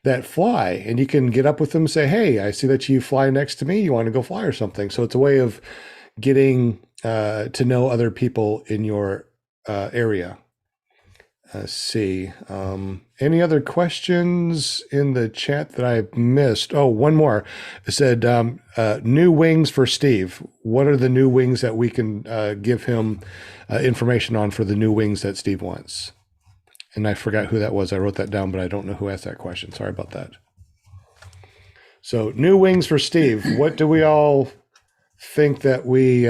that fly. And you can get up with them and say, hey, I see that you fly next to me. You want to go fly or something? So it's a way of getting to know other people in your area. Let's see. Any other questions in the chat that I missed? Oh, one more. It said, new wings for Steve. What are the new wings that we can give him information on for the new wings that Steve wants? And I forgot who that was. I wrote that down, but I don't know who asked that question. Sorry about that. So new wings for Steve. What do we all think that we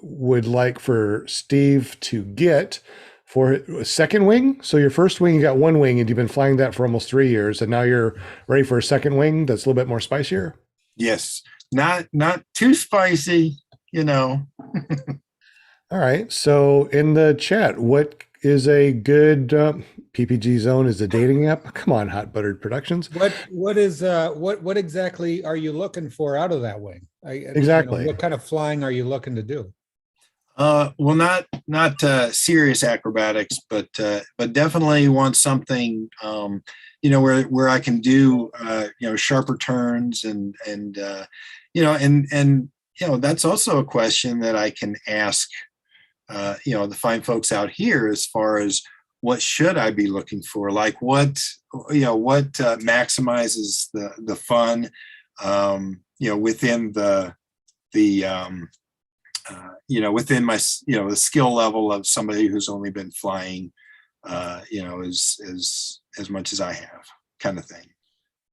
would like for Steve to get for a second wing? So your first wing, you got one wing and you've been flying that for almost 3 years. And now you're ready for a second wing that's a little bit more spicier. Yes. Not too spicy, All right. So in the chat, what is a good PPG Zone is a dating app? Come on, Hot Buttered Productions. What exactly are you looking for out of that wing? Exactly. What kind of flying are you looking to do? Well, not serious acrobatics, but definitely want something, where I can do, sharper turns and that's also a question that I can ask, the fine folks out here as far as what should I be looking for? Like what maximizes the fun, within within my, the skill level of somebody who's only been flying, as much as I have, kind of thing.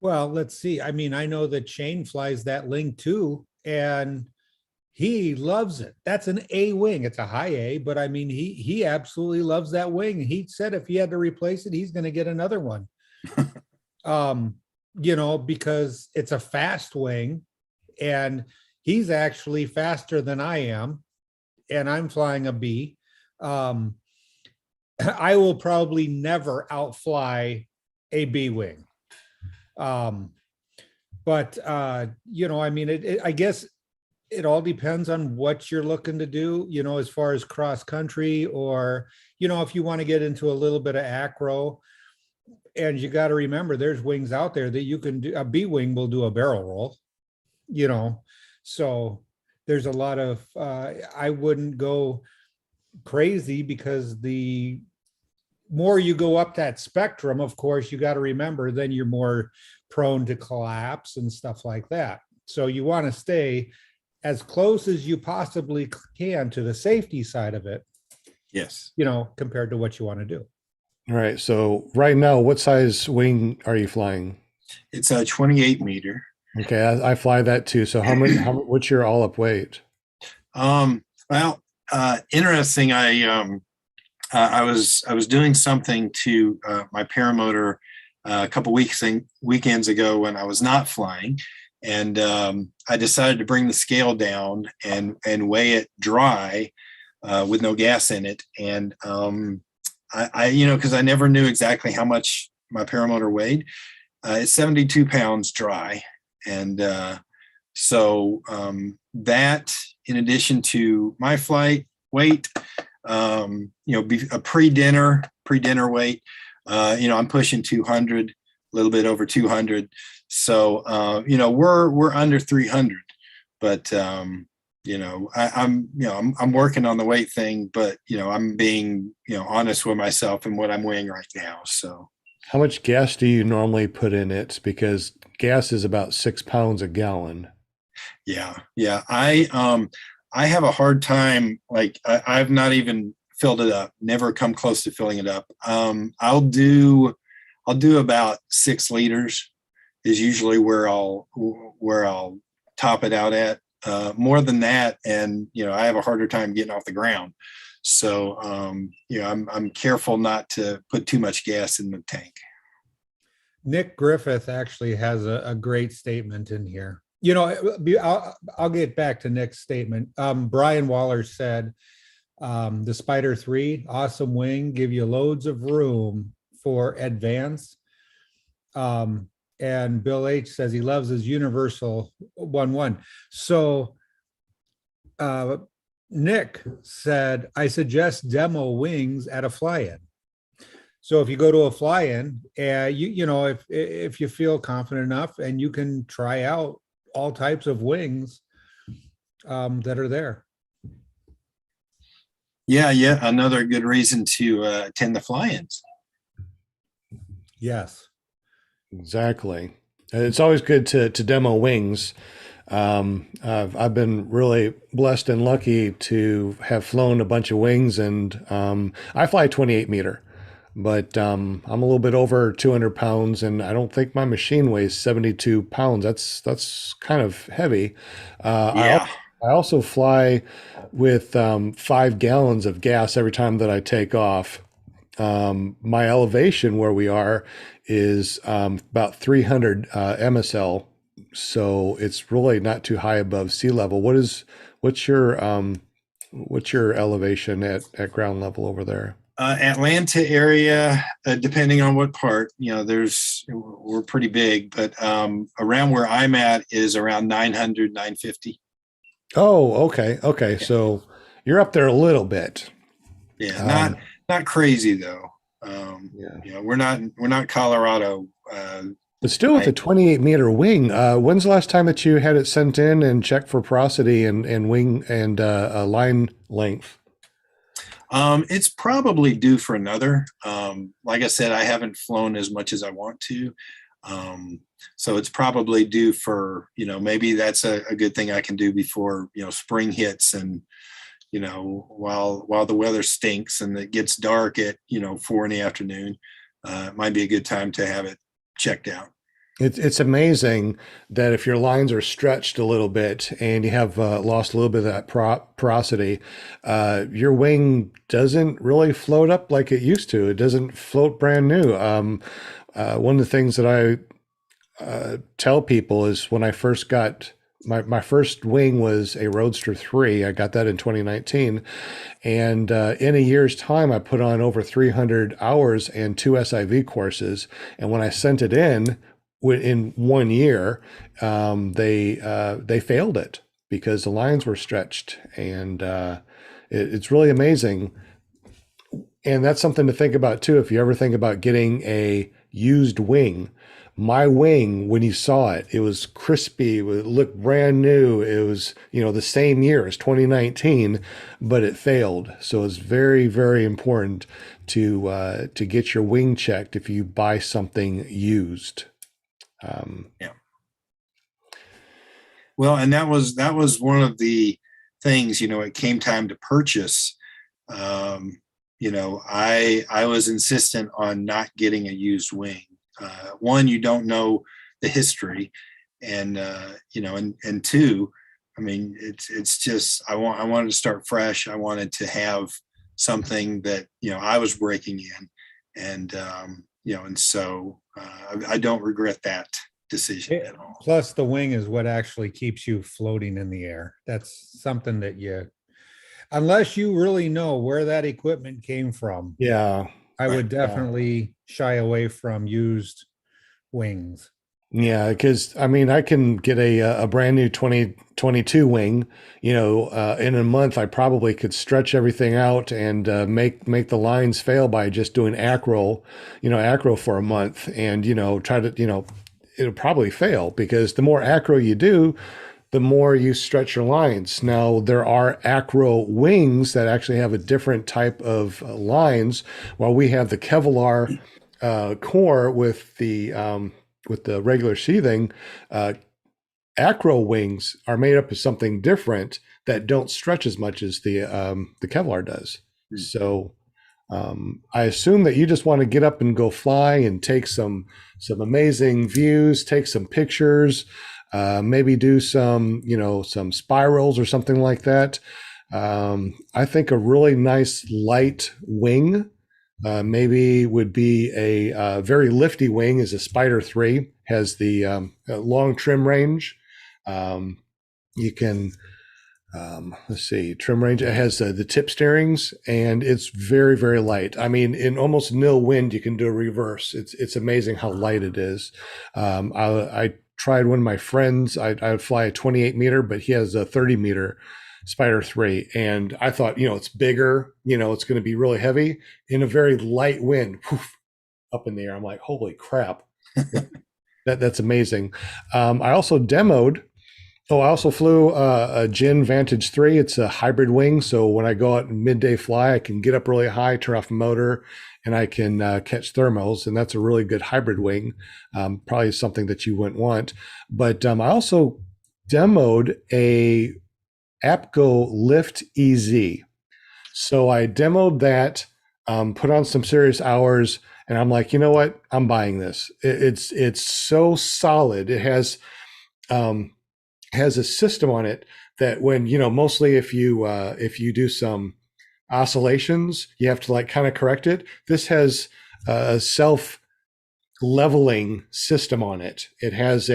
Well, let's see. I mean, I know that Shane flies that Link too, and he loves it. That's an A wing. It's a high A, but I mean, he absolutely loves that wing. He said if he had to replace it, he's going to get another one. Because it's a fast wing, and he's actually faster than I am, and I'm flying a B. I will probably never outfly a B wing. I mean, I guess it all depends on what you're looking to do, as far as cross country, or, if you want to get into a little bit of acro. And you got to remember, there's wings out there that you can do. A B wing will do a barrel roll, so there's a lot of, I wouldn't go crazy, because the more you go up that spectrum, of course, you got to remember, then you're more prone to collapse and stuff like that. So you want to stay as close as you possibly can to the safety side of it. Yes. Compared to what you want to do. All right. So right now, what size wing are you flying? It's a 28 meter. Okay, I fly that too. So what's your all up weight? Interesting. I was doing something to my paramotor a couple weekends ago when I was not flying, and I decided to bring the scale down and weigh it dry with no gas in it. And I because I never knew exactly how much my paramotor weighed. It's 72 pounds dry. And so that, in addition to my flight weight, be a pre-dinner weight, I'm pushing 200, a little bit over 200. So, we're under 300, but, I'm working on the weight thing, but, I'm being, honest with myself and what I'm weighing right now. So. How much gas do you normally put in it? Because gas is about 6 pounds a gallon. Yeah. I have a hard time. Like I've not even filled it up. Never come close to filling it up. I'll do about 6 liters is usually where I'll top it out at. more than that, and I have a harder time getting off the ground. So I'm careful not to put too much gas in the tank. Nick Griffith actually has a great statement in here. I'll get back to Nick's statement. Brian Waller said, the Spider 3, awesome wing, give you loads of room for advance. And Bill H says he loves his Universal 1-1. So Nick said, I suggest demo wings at a fly-in. So if you go to a fly-in, if you feel confident enough, and you can try out all types of wings that are there. Yeah, another good reason to attend the fly-ins. Yes, exactly. It's always good to demo wings. I've been really blessed and lucky to have flown a bunch of wings, and I fly 28 meter. But I'm a little bit over 200 pounds, and I don't think my machine weighs 72 pounds. That's kind of heavy. I also fly with 5 gallons of gas every time that I take off. My elevation where we are is about 300 MSL, so it's really not too high above sea level. What's your elevation at ground level over there? Atlanta area, depending on what part, we're pretty big, but around where I'm at is around 900, 950. Oh, okay. Okay. So you're up there a little bit. Yeah. Not crazy though. We're not Colorado. But still with a 28 meter wing, when's the last time that you had it sent in and checked for porosity and wing and line length? It's probably due for another. Like I said, I haven't flown as much as I want to. So it's probably due for, maybe that's a good thing I can do before, spring hits, and, while the weather stinks and it gets dark at, 4 in the afternoon, it might be a good time to have it checked out. It's amazing that if your lines are stretched a little bit and you have lost a little bit of that porosity, your wing doesn't really float up like it used to. It doesn't float brand new. One of the things that I tell people is when I first got my first wing was a Roadster 3. I got that in 2019. And in a year's time, I put on over 300 hours and 2 SIV courses. And when I sent it in 1 year, they failed it because the lines were stretched. And it's really amazing. And that's something to think about too. If you ever think about getting a used wing, my wing, when you saw it, it was crispy, it looked brand new. It was, the same year as 2019, but it failed. So it's very, very important to get your wing checked if you buy something used. Yeah. Well, and that was one of the things, it came time to purchase. I was insistent on not getting a used wing. One, you don't know the history, and and two, I mean, it's just I wanted to start fresh. I wanted to have something that I was breaking in, and and so I don't regret that decision at all. Plus, the wing is what actually keeps you floating in the air. That's something that unless you really know where that equipment came from. Yeah. I would definitely shy away from used wings. Yeah, because I can get a brand new 2022 wing. In a month, I probably could stretch everything out and make the lines fail by just doing acro for a month, and try to it'll probably fail because the more acro you do, the more you stretch your lines. Now, there are acro wings that actually have a different type of lines, while we have the Kevlar core with the regular sheathing. Acro wings are made up of something different that don't stretch as much as the Kevlar does. So I assume that you just want to get up and go fly and take some amazing views, take some pictures. maybe do some, some spirals or something like that. I think a really nice light wing maybe would be a very lifty wing is a Spider 3, has the long trim range. You can, let's see, trim range. It has the tip steerings, and it's very, very light. I mean, in almost nil wind, you can do a reverse. It's amazing how light it is. I tried one of my friends. I would fly a 28 meter, but he has a 30 meter Spider 3, and I thought, it's bigger. It's going to be really heavy in a very light wind. Poof, up in the air. I'm like, holy crap, that's amazing. I also demoed. Oh, I also flew a Gin Vantage 3. It's a hybrid wing. So when I go out midday fly, I can get up really high, turn off the motor, and I can catch thermals. And that's a really good hybrid wing. Probably something that you wouldn't want. But I also demoed a APCO Lift EZ. So I demoed that, put on some serious hours, and I'm like, you know what? I'm buying this. It's so solid. It has a system on it that when, mostly if you do some oscillations, you have to like kind of correct it. This has a self leveling system on it. It has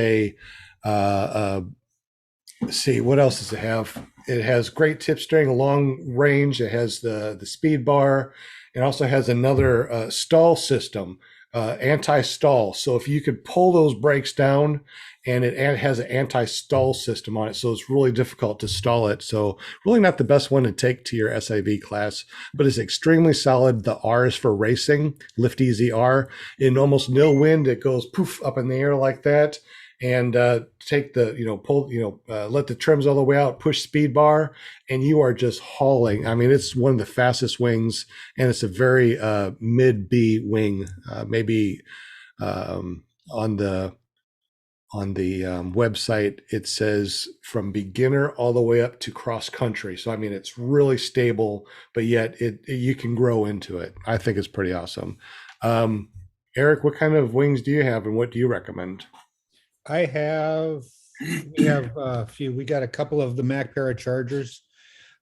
let's see, what else does it have? It has great tip steering, a long range. It has the speed bar. It also has another stall system, anti-stall. So if you could pull those brakes down, and it has an anti-stall system on it, so it's really difficult to stall it. So really not the best one to take to your SIV class, but it's extremely solid. The R is for racing, Lift Easy R. In almost nil wind, it goes poof up in the air like that. And take the, pull, let the trims all the way out, push speed bar, and you are just hauling. I mean, it's one of the fastest wings, and it's a very mid B wing. Maybe on the website, it says from beginner all the way up to cross country. So, I mean, it's really stable, but yet you can grow into it. I think it's pretty awesome. Eric, what kind of wings do you have, and what do you recommend? We have a few. We got a couple of the Mac Parachargers,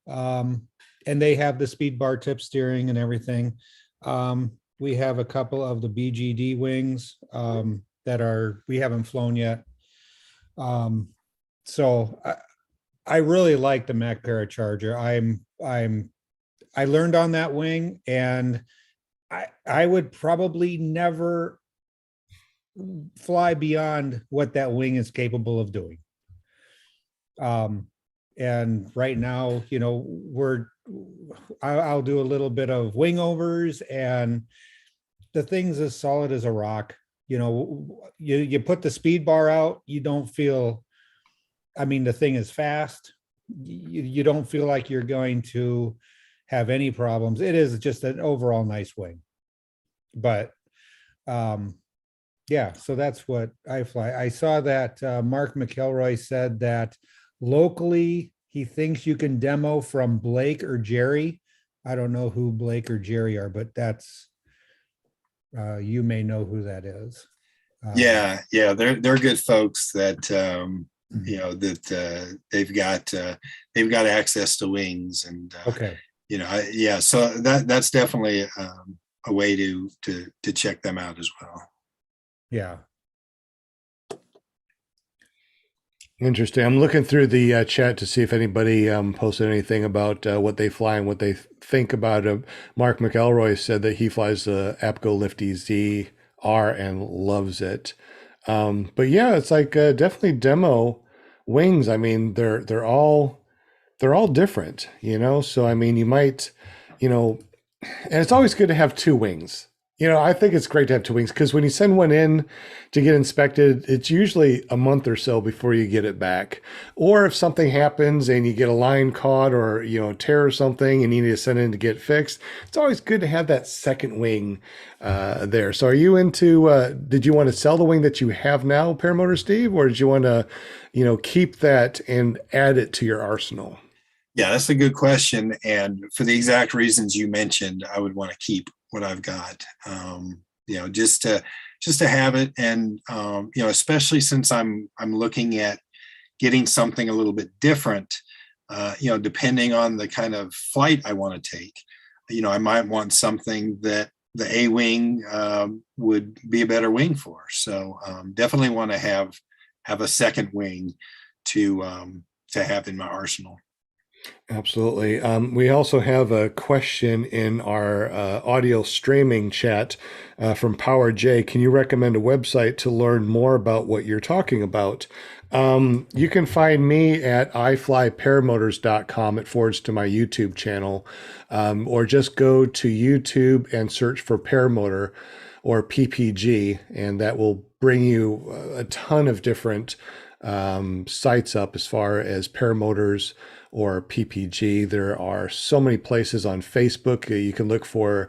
and they have the speed bar tip steering and everything. We have a couple of the BGD wings that we haven't flown yet. So I really like the Mac Paracharger. I learned on that wing, and I would probably never fly beyond what that wing is capable of doing. And right now, I'll do a little bit of wing overs, and the thing's as solid as a rock. You put the speed bar out, you don't feel, the thing is fast. You don't feel like you're going to have any problems. It is just an overall nice wing. But yeah, so that's what I fly. I saw that Mark McElroy said that locally he thinks you can demo from Blake or Jerry. I don't know who Blake or Jerry are, but that's you may know who that is. Yeah, they're good folks that that they've got access to wings, and okay, so that's definitely a way to check them out as well. Yeah. Interesting. I'm looking through the chat to see if anybody posted anything about what they fly and what they think about it. Mark McElroy said that he flies the APCO Lift EZ R and loves it. But yeah, it's like definitely demo wings. I mean, they're all different, So I mean, you might, and it's always good to have two wings. I think it's great to have two wings, because when you send one in to get inspected, it's usually a month or so before you get it back. Or if something happens and you get a line caught or, tear or something and you need to send it in to get fixed, it's always good to have that second wing there. So are you into, did you want to sell the wing that you have now, Paramotor Steve, or did you want to, keep that and add it to your arsenal? Yeah, that's a good question. And for the exact reasons you mentioned, I would want to keep what I've got. just to have it. And, especially since I'm looking at getting something a little bit different, depending on the kind of flight I want to take, I might want something that the A wing would be a better wing for. So definitely want to have a second wing to have in my arsenal. Absolutely. We also have a question in our audio streaming chat from Power J. Can you recommend a website to learn more about what you're talking about? You can find me at iflyparamotors.com. It forwards to my YouTube channel, or just go to YouTube and search for Paramotor or PPG, and that will bring you a ton of different sites up as far as paramotors or PPG. There are so many places on Facebook. You can look for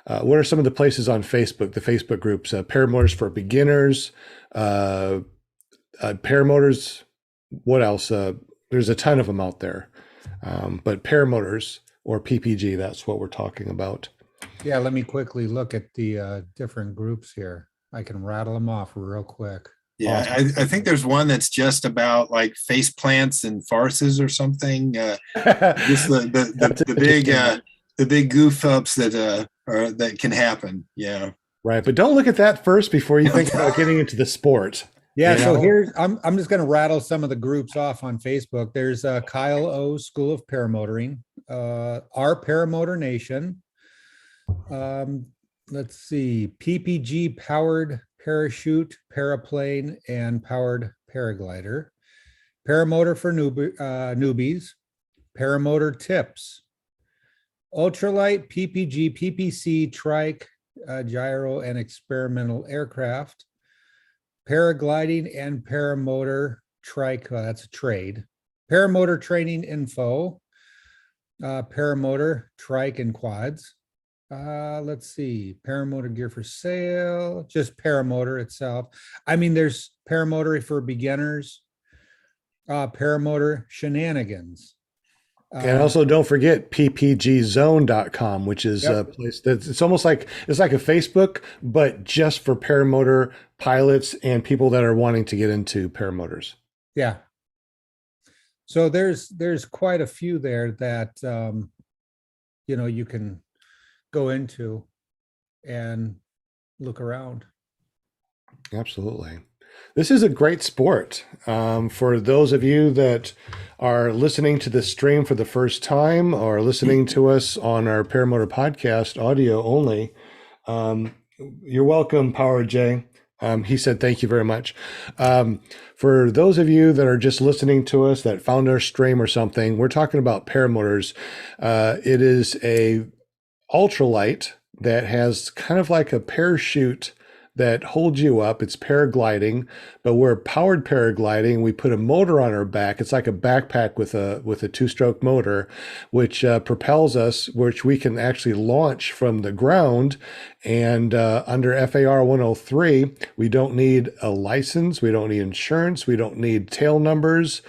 what are some of the places on Facebook, the Facebook groups, Paramotors for Beginners, Paramotors, what else? There's a ton of them out there. But Paramotors or PPG, that's what we're talking about. Yeah, let me quickly look at the different groups here. I can rattle them off real quick. Yeah, Awesome. I think there's one that's just about like face plants and farces or something. Just the big goof ups that can happen. Yeah. Right, but don't look at that first before you think about getting into the sport. Yeah, You so know? here's I'm just going to rattle some of the groups off on Facebook. There's Kyle O School of Paramotoring, Our Paramotor Nation. Let's see, PPG Powered Parachute, Paraplane, and Powered Paraglider. Paramotor for newbies. Paramotor Tips. Ultralight, PPG, PPC, Trike, Gyro, and Experimental Aircraft. Paragliding and Paramotor Trike, that's a trade. Paramotor Training Info. Paramotor Trike and Quads. Let's see, Paramotor Gear for Sale, just Paramotor itself. I mean, there's Paramotor for Beginners, Paramotor Shenanigans. And also don't forget ppgzone.com, which is a place that's it's almost like it's like a Facebook, but just for paramotor pilots and people that are wanting to get into paramotors. Yeah. So there's quite a few there that you can go into and look around. Absolutely. This is a great sport. For those of you that are listening to this stream for the first time or listening to us on our Paramotor podcast, audio only, you're welcome, Power J. He said, thank you very much. For those of you that are just listening to us that found our stream or something, we're talking about paramotors. It is a ultralight that has kind of like a parachute that holds you up. It's paragliding, but we're powered paragliding. We put a motor on our back. It's like a backpack with a two-stroke motor, which propels us, which we can actually launch from the ground. And under FAR 103, we don't need a license. We don't need insurance. We don't need tail numbers.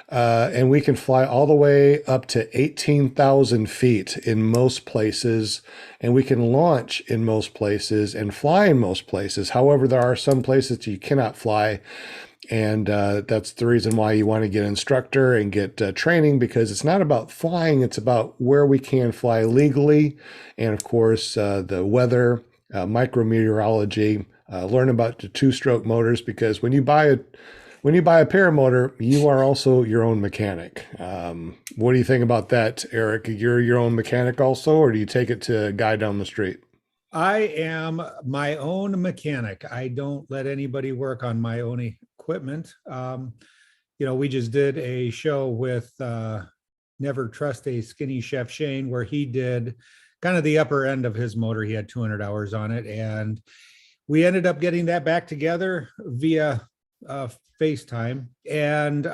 And we can fly all the way up to 18,000 feet in most places, and we can launch in most places and fly in most places. However, there are some places that you cannot fly, and that's the reason why you want to get an instructor and get training, because it's not about flying, it's about where we can fly legally, and of course, the weather, micrometeorology, learn about the two-stroke motors, because when you buy a paramotor, you are also your own mechanic. What do you think about that, Eric? You're your own mechanic also, or do you take it to a guy down the street? I am my own mechanic. I don't let anybody work on my own equipment. We just did a show with Never Trust a Skinny Chef Shane, where he did kind of the upper end of his motor. He had 200 hours on it, and we ended up getting that back together via FaceTime, and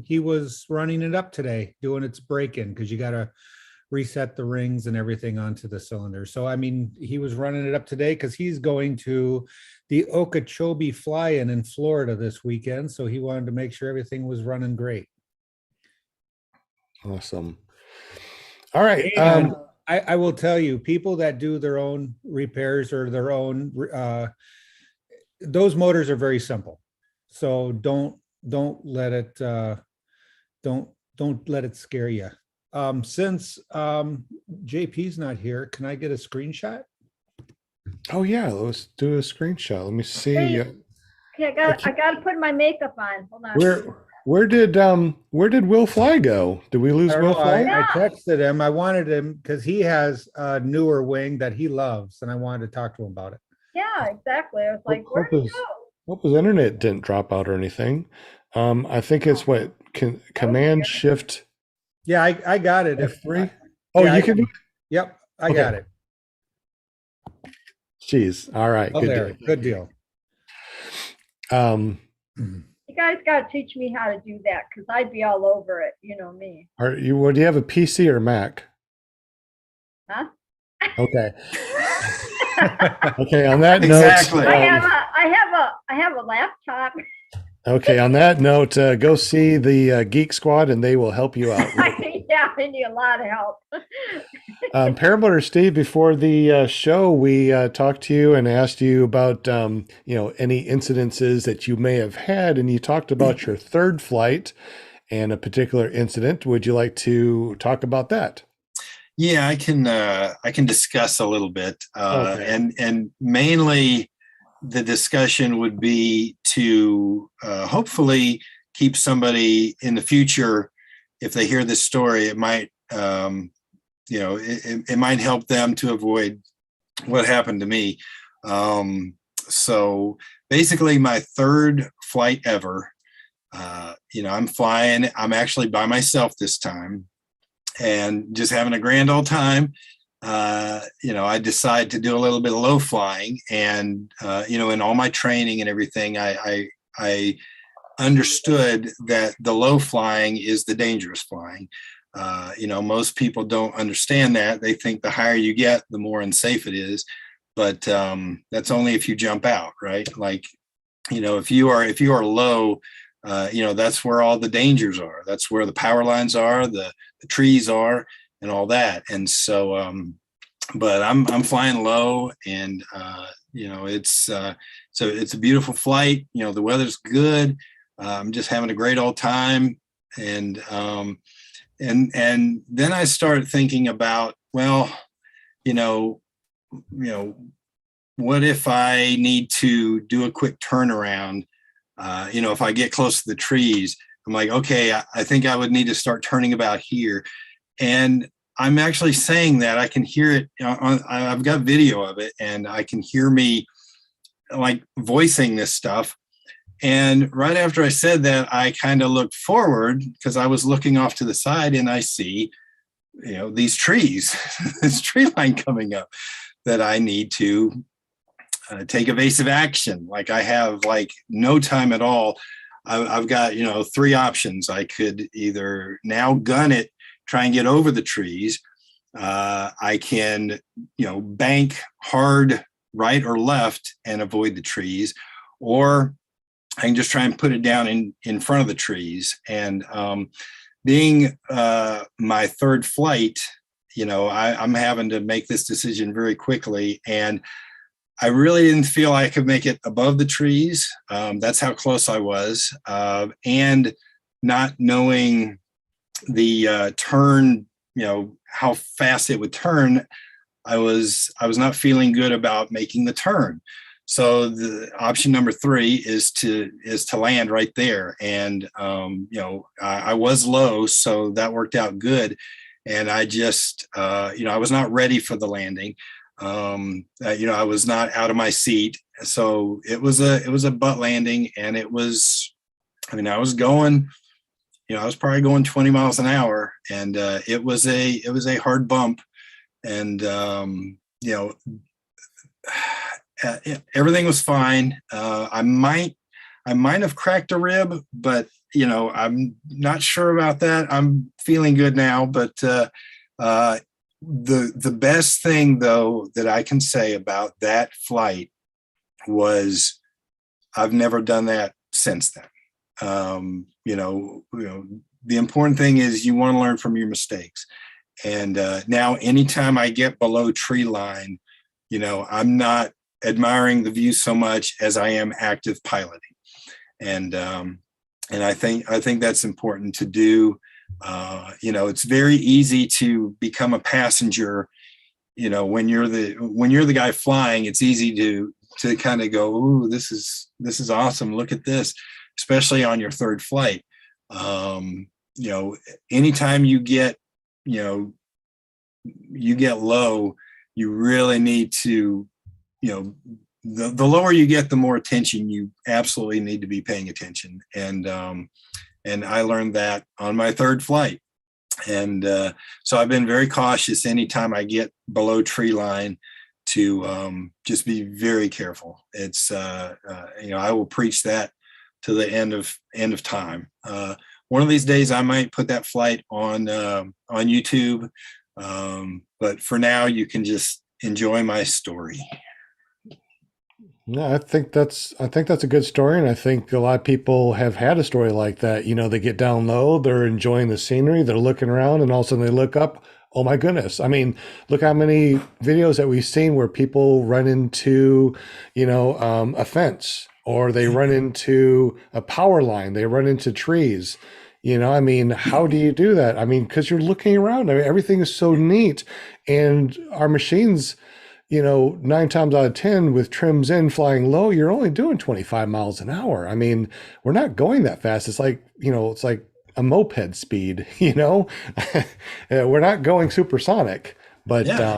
he was running it up today, doing its break-in, because you got to reset the rings and everything onto the cylinder. So I mean, he was running it up today because he's going to the Okeechobee fly-in in Florida this weekend, so he wanted to make sure everything was running great. Awesome. All right. I will tell you, people that do their own repairs or their own, those motors are very simple. So don't let it, don't let it scare you. Since JP's not here, can I get a screenshot? Oh yeah, let's do a screenshot. Let me see. Wait. Okay, I got to put my makeup on. Hold on. Where did Will Fly go? Did we lose I don't Will know, I Fly? texted him. I wanted him because he has a newer wing that he loves, and I wanted to talk to him about it. Yeah, exactly. I was like, where did he go? Hope his internet didn't drop out or anything. I think it's what Command Shift Yeah, I got it. F3. Oh, Yeah, you can do it? Yep, I Okay. got it. Jeez. All right. Oh, Good there. deal. Good deal. You guys got to teach me how to do that because I'd be all over it. You know me. Do you have a PC or Mac? Huh? Okay. Okay. On that Exactly. note, I have a laptop. okay. On that note, go see the Geek Squad, and they will help you out. Yeah, I need a lot of help. Paramotor Steve, before the show, we talked to you and asked you about any incidences that you may have had, and you talked about your third flight and a particular incident. Would you like to talk about that? Yeah, I can discuss a little bit, Okay. and mainly the discussion would be to hopefully keep somebody in the future. If they hear this story, it might it might help them to avoid what happened to me. So basically, my third flight ever. I'm flying. I'm actually by myself this time, and just having a grand old time. I decide to do a little bit of low flying, and in all my training and everything, I understood that the low flying is the dangerous flying. Most people don't understand that. They think the higher you get, the more unsafe it is. But that's only if you jump out, right? Like, if you are low, that's where all the dangers are. That's where the power lines are, the trees are, and all that. And so, but I'm flying low, and it's a beautiful flight. The weather's good. I'm just having a great old time, and then I started thinking about, well, what if I need to do a quick turnaround? If I get close to the trees, I'm like, okay, I think I would need to start turning about here. And I'm actually saying that. I can hear it. I've got video of it, and I can hear me like voicing this stuff. And right after I said that, I kind of looked forward because I was looking off to the side, and I see, these trees, this tree line coming up that I need to take evasive action. Like I have like no time at all. I've got, three options. I could either now gun it, try and get over the trees. I can, bank hard right or left and avoid the trees, or I can just try and put it down in front of the trees. And being my third flight, I'm having to make this decision very quickly. And I really didn't feel I could make it above the trees. That's how close I was. And not knowing the turn, how fast it would turn, I was not feeling good about making the turn. So the option number 3 is to land right there. And, I was low, so that worked out good. And I just, I was not ready for the landing. I was not out of my seat. So it was a butt landing, and I was going, I was probably going 20 miles an hour, and it was a hard bump. And, everything was fine. I might have cracked a rib, but I'm not sure about that. I'm feeling good now. But the best thing though that I can say about that flight was I've never done that since then. The important thing is you want to learn from your mistakes. And now anytime I get below tree line, you know, I'm not admiring the view so much as I am active piloting. And I think that's important to do. You know, it's very easy to become a passenger. You know, when you're the guy flying, it's easy to kind of go, ooh, this is awesome. Look at this, especially on your third flight. You know, anytime you get low, you really need to, you know, the lower you get, the more attention you absolutely need to be paying attention. And I learned that on my third flight. And so I've been very cautious anytime I get below tree line to just be very careful. It's, you know, I will preach that to the end of time. One of these days I might put that flight on YouTube. But for now, you can just enjoy my story. No, I think that's a good story, and I think a lot of people have had a story like that. You know, they get down low, they're enjoying the scenery, they're looking around, and all of a sudden they look up. Oh my goodness! I mean, look how many videos that we've seen where people run into, you know, a fence, or they run into a power line, they run into trees. You know, I mean, how do you do that? I mean, because you're looking around. I mean, everything is so neat, and our machines, you know, 9 times out of 10 with trims in flying low, you're only doing 25 miles an hour. I mean, we're not going that fast. It's like, you know, it's like a moped speed, you know, we're not going supersonic, but, yeah.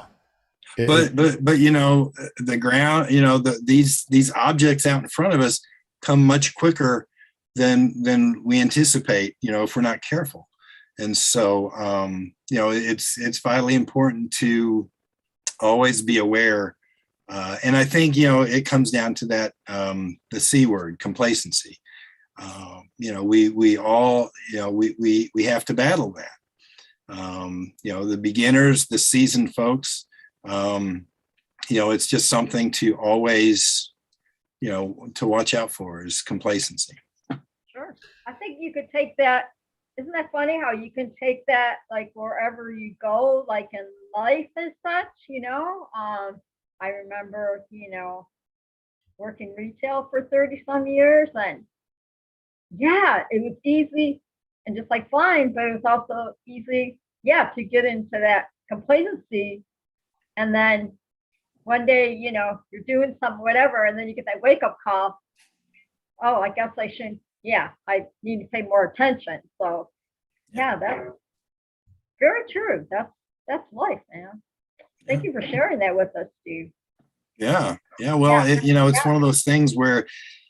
But, you know, the ground, you know, these objects out in front of us come much quicker than we anticipate, you know, if we're not careful. And so, you know, it's vitally important to always be aware. And I think, you know, it comes down to that, the C word, complacency. You know, we all, you know, we have to battle that. You know, the beginners, the seasoned folks, you know, it's just something to always, you know, to watch out for is complacency. Sure. I think you could take that. Isn't that funny how you can take that like wherever you go, like in life as such, you know? I remember, you know, working retail for 30 some years, and yeah, it was easy and just like flying, but it was also easy, yeah, to get into that complacency. And then one day, you know, you're doing something, whatever, and then you get that wake up call. Oh, I guess I shouldn't. Yeah, I need to pay more attention. So yeah, that's very true. That's life, man. Thank you for sharing that with us, Steve. Yeah. Well, you know, it's one of those things where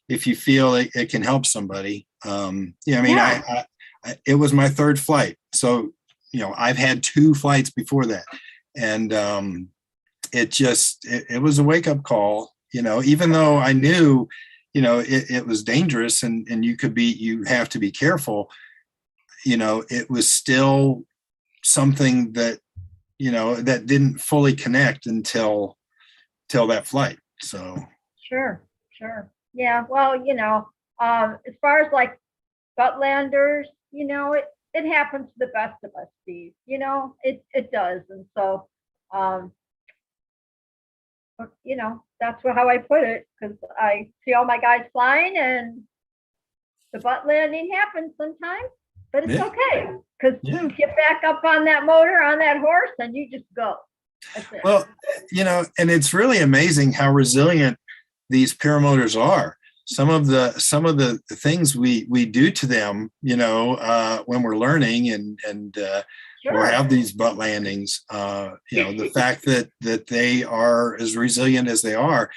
if you feel it can help somebody, yeah, I mean, I it was my third flight. So, you know, I've had 2 flights before that. And it was a wake up call, you know, even though I knew, you know, it was dangerous and you have to be careful, you know, it was still something that, you know, that didn't fully connect until that flight. So. Sure. Yeah. Well, you know, as far as like Buttlanders, you know, it happens to the best of us, Steve, you know, it does. And so, you know, that's how I put it, because I see all my guys flying and the butt landing happens sometimes, but it's okay, because you get back up on that motor, on that horse, and you just go. That's it. Well, you know, and it's really amazing how resilient these paramotors are. Some of the things we do to them, you know, when we're learning and or have these butt landings, you know, the fact that they are as resilient as they are,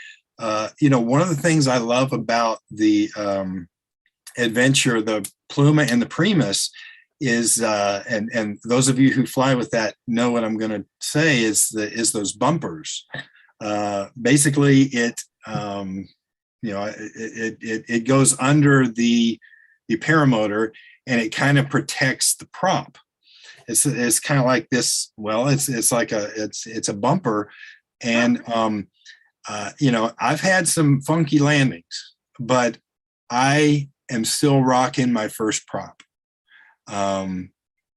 you know, one of the things I love about the Adventure, the Pluma and the Primus is, and those of you who fly with that know what I'm going to say, is those bumpers. Basically, you know, it goes under the paramotor and it kind of protects the prop. It's kind of like this. Well, it's like it's a bumper, and you know, I've had some funky landings, but I am still rocking my first prop.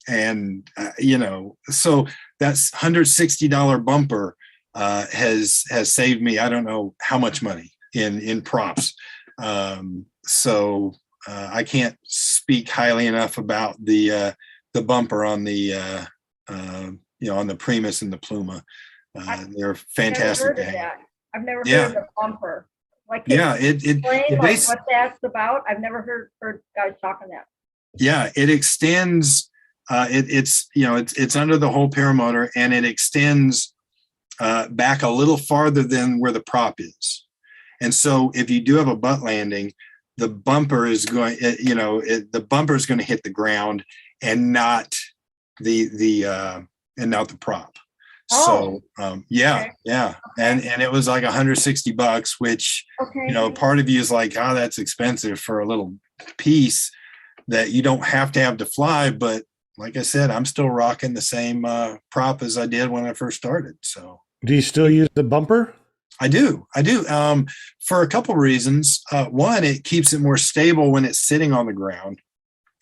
so that's $160 bumper has saved me, I don't know how much money in props. So I can't speak highly enough about the bumper on the on the Primus and the Pluma. They're fantastic. I've never heard of the bumper. Like, explain what that's about. I've never heard guys talking that. Yeah, it extends. It's under the whole paramotor, and it extends back a little farther than where the prop is. And so, if you do have a butt landing, the bumper is going. The bumper is going to hit the ground and not the prop. Oh. So yeah. And it was like $160, which part of you is like, oh, that's expensive for a little piece that you don't have to fly. But like I said, I'm still rocking the same prop as I did when I first started. So do you still use the bumper? I do. For a couple reasons. One, it keeps it more stable when it's sitting on the ground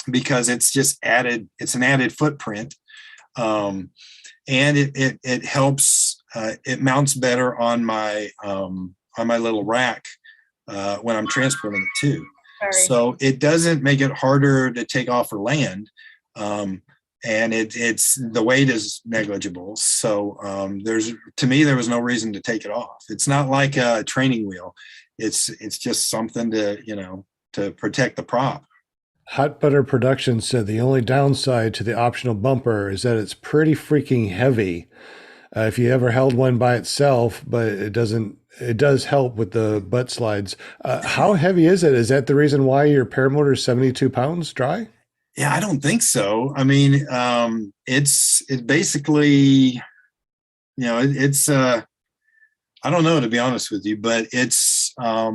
because it's an added footprint. And it helps. It mounts better on my little rack when I'm transporting it too. So it doesn't make it harder to take off or land, and it's the weight is negligible. So to me there was no reason to take it off. It's not like a training wheel. It's just something to protect the prop. Hot Butter Productions said the only downside to the optional bumper is that it's pretty freaking heavy. If you ever held one by itself, but it does help with the butt slides. How heavy is it? Is that the reason why your paramotor is 72 pounds dry? Yeah, I don't think so. I mean, it's basically, it's I don't know, to be honest with you, but it's I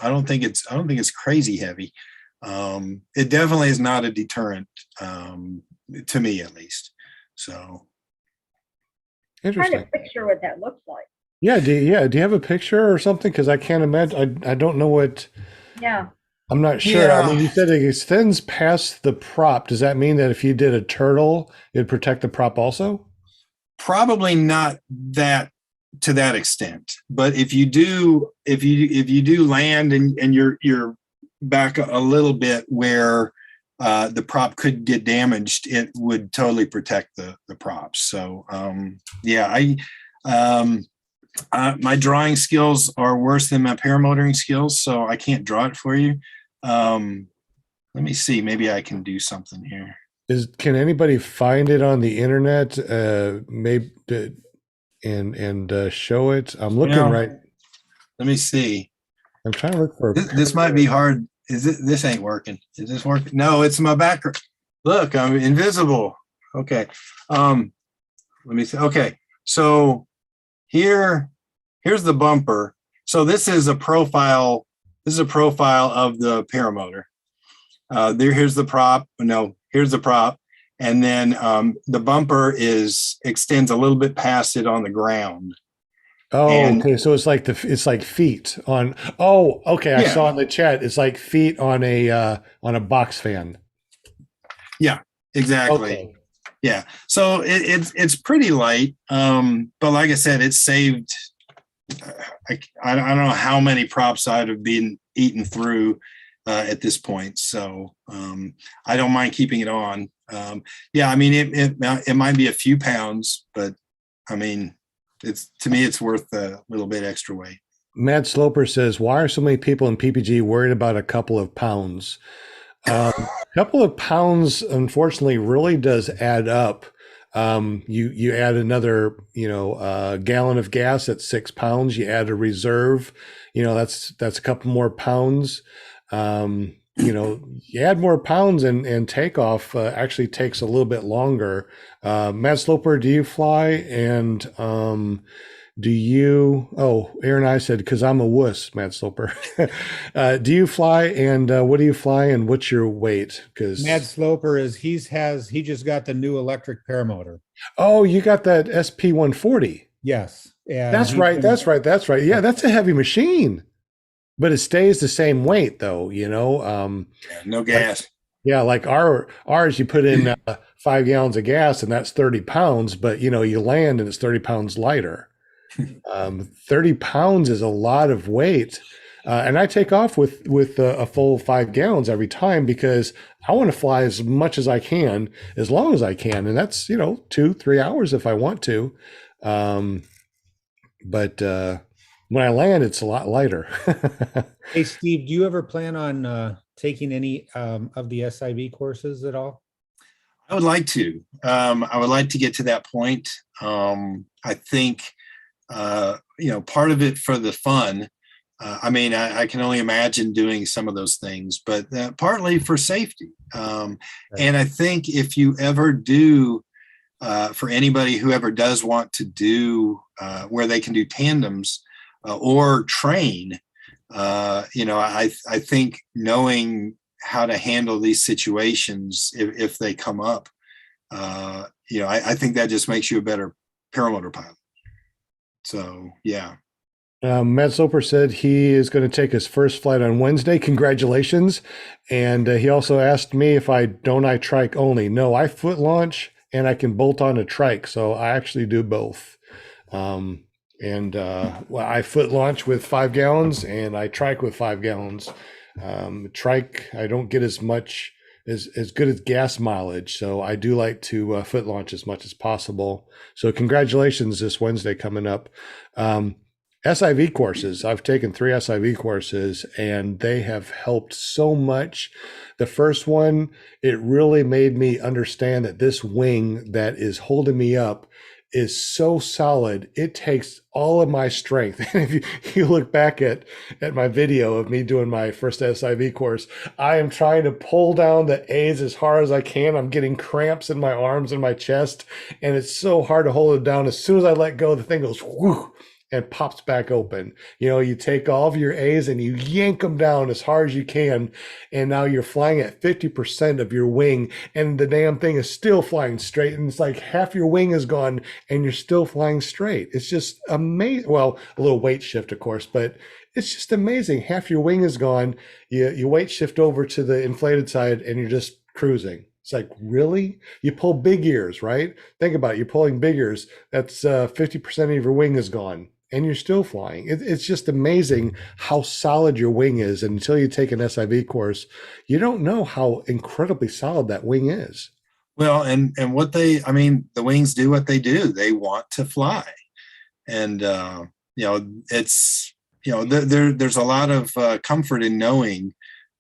don't think it's crazy heavy. It definitely is not a deterrent, to me at least. So interesting. I'm trying to picture what that looks like. Yeah. Do you have a picture or something? Because I can't imagine. I don't know what. Yeah. I'm not sure. Yeah. I mean, you said it extends past the prop. Does that mean that if you did a turtle, it'd protect the prop also? Probably not that to that extent. But if you do land and you're back a little bit where the prop could get damaged, it would totally protect the props. So my drawing skills are worse than my paramotoring skills, so I can't draw it for you. Let me see, maybe I can do something here. Can anybody find it on the internet? Maybe and show it. I'm looking right. Let me see. I'm trying to look for this might be hard. This ain't working? Is this working? No, it's my background. Look, I'm invisible. Okay. Let me see. Okay. So here's the bumper. So this is a profile. This is a profile of the paramotor. Here's the prop. No, here's the prop. And then the bumper extends a little bit past it on the ground. Oh, okay. So it's like feet on. Oh, okay. I saw in the chat. It's like feet on a box fan. Yeah, exactly. Okay. Yeah. So it's pretty light. But like I said, it's saved. I don't know how many props I'd have been eaten through at this point. So I don't mind keeping it on. I mean, it might be a few pounds, but I mean, to me, it's worth a little bit extra weight. Matt Sloper says, why are so many people in PPG worried about a couple of pounds? A couple of pounds, unfortunately, really does add up. You add another, gallon of gas at 6 pounds. You add a reserve, that's a couple more pounds. You add more pounds and takeoff actually takes a little bit longer. Matt Sloper, do you fly? And Aaron I said, because I'm a wuss, Matt Sloper. Do you fly, and what do you fly, and what's your weight? Because Matt Sloper he just got the new electric paramotor. Oh, you got that SP140. Yes. And That's right. Yeah, that's a heavy machine. But it stays the same weight, though, no gas. Yeah, like ours, you put in 5 gallons of gas and that's 30 pounds, but you land and it's 30 pounds lighter. 30 pounds is a lot of weight. And I take off with a full 5 gallons every time because I want to fly as much as I can, as long as I can. And that's, 2, 3 hours if I want to. But when I land, it's a lot lighter. Hey, Steve, do you ever plan on taking any of the SIV courses at all? I would like to. I would like to get to that point. I think, part of it for the fun. I can only imagine doing some of those things, but partly for safety. And I think if you ever do, for anybody who ever does want to do where they can do tandems or train, I think knowing how to handle these situations if they come up, I think that just makes you a better paramotor pilot. So, yeah. Matt Soper said he is going to take his first flight on Wednesday. Congratulations. And he also asked me if I trike only. No, I foot launch and I can bolt on a trike. So I actually do both. I foot launch with 5 gallons and I trike with 5 gallons. Trike, I don't get as much as good as gas mileage. So I do like to foot launch as much as possible. So congratulations this Wednesday coming up. SIV courses. I've taken 3 SIV courses and they have helped so much. The first one, it really made me understand that this wing that is holding me up is so solid. It takes all of my strength. And if you look back at my video of me doing my first SIV course, I am trying to pull down the A's as hard as I can. I'm getting cramps in my arms and my chest, and it's so hard to hold it down. As soon as I let go, the thing goes whoo, and pops back open. You take all of your A's and you yank them down as hard as you can. And now you're flying at 50% of your wing and the damn thing is still flying straight. And it's like half your wing is gone and you're still flying straight. It's just amazing. Well, a little weight shift, of course, but it's just amazing. Half your wing is gone. You weight shift over to the inflated side and you're just cruising. It's like, really? You pull big ears, right? Think about it. You're pulling big ears. That's 50% of your wing is gone. And you're still flying. It's just amazing how solid your wing is. And until you take an SIV course, you don't know how incredibly solid that wing is. Well, and the wings do what they do. They want to fly. And, there's a lot of comfort in knowing,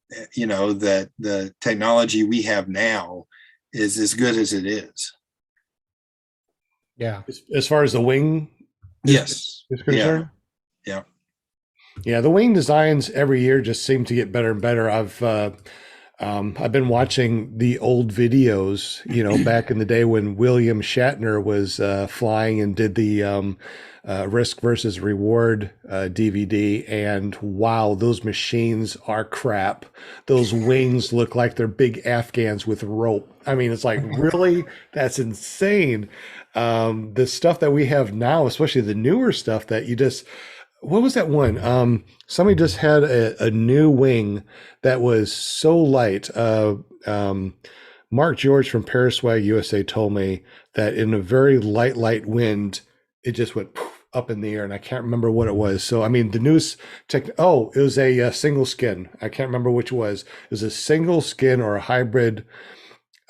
that the technology we have now is as good as it is. Yeah. As far as the wing, yes, is concerned. Yeah. The wing designs every year just seem to get better and better. I've been watching the old videos, back in the day when William Shatner was flying and did the Risk versus Reward DVD. And wow, those machines are crap. Those wings look like they're big Afghans with rope. I mean, it's like, really? That's insane. The stuff that we have now, especially the newer stuff that what was that one? Somebody just had a new wing that was so light. Mark George from Paraswag USA told me that in a very light wind, it just went up in the air, and I can't remember what it was. So, I mean, the newest it was a single skin. I can't remember which it was. It was a single skin or a hybrid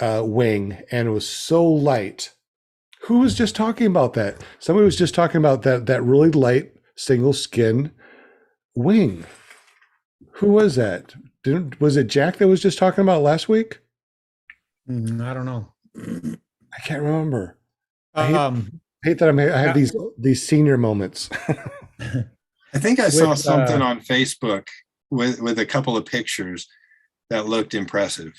wing, and it was so light. Who was just talking about that? Somebody was just talking about that really light single skin wing. Who was that? Was it Jack that was just talking about last week? I don't know. I can't remember. I hate that I have these senior moments. I think I saw something on Facebook with a couple of pictures that looked impressive.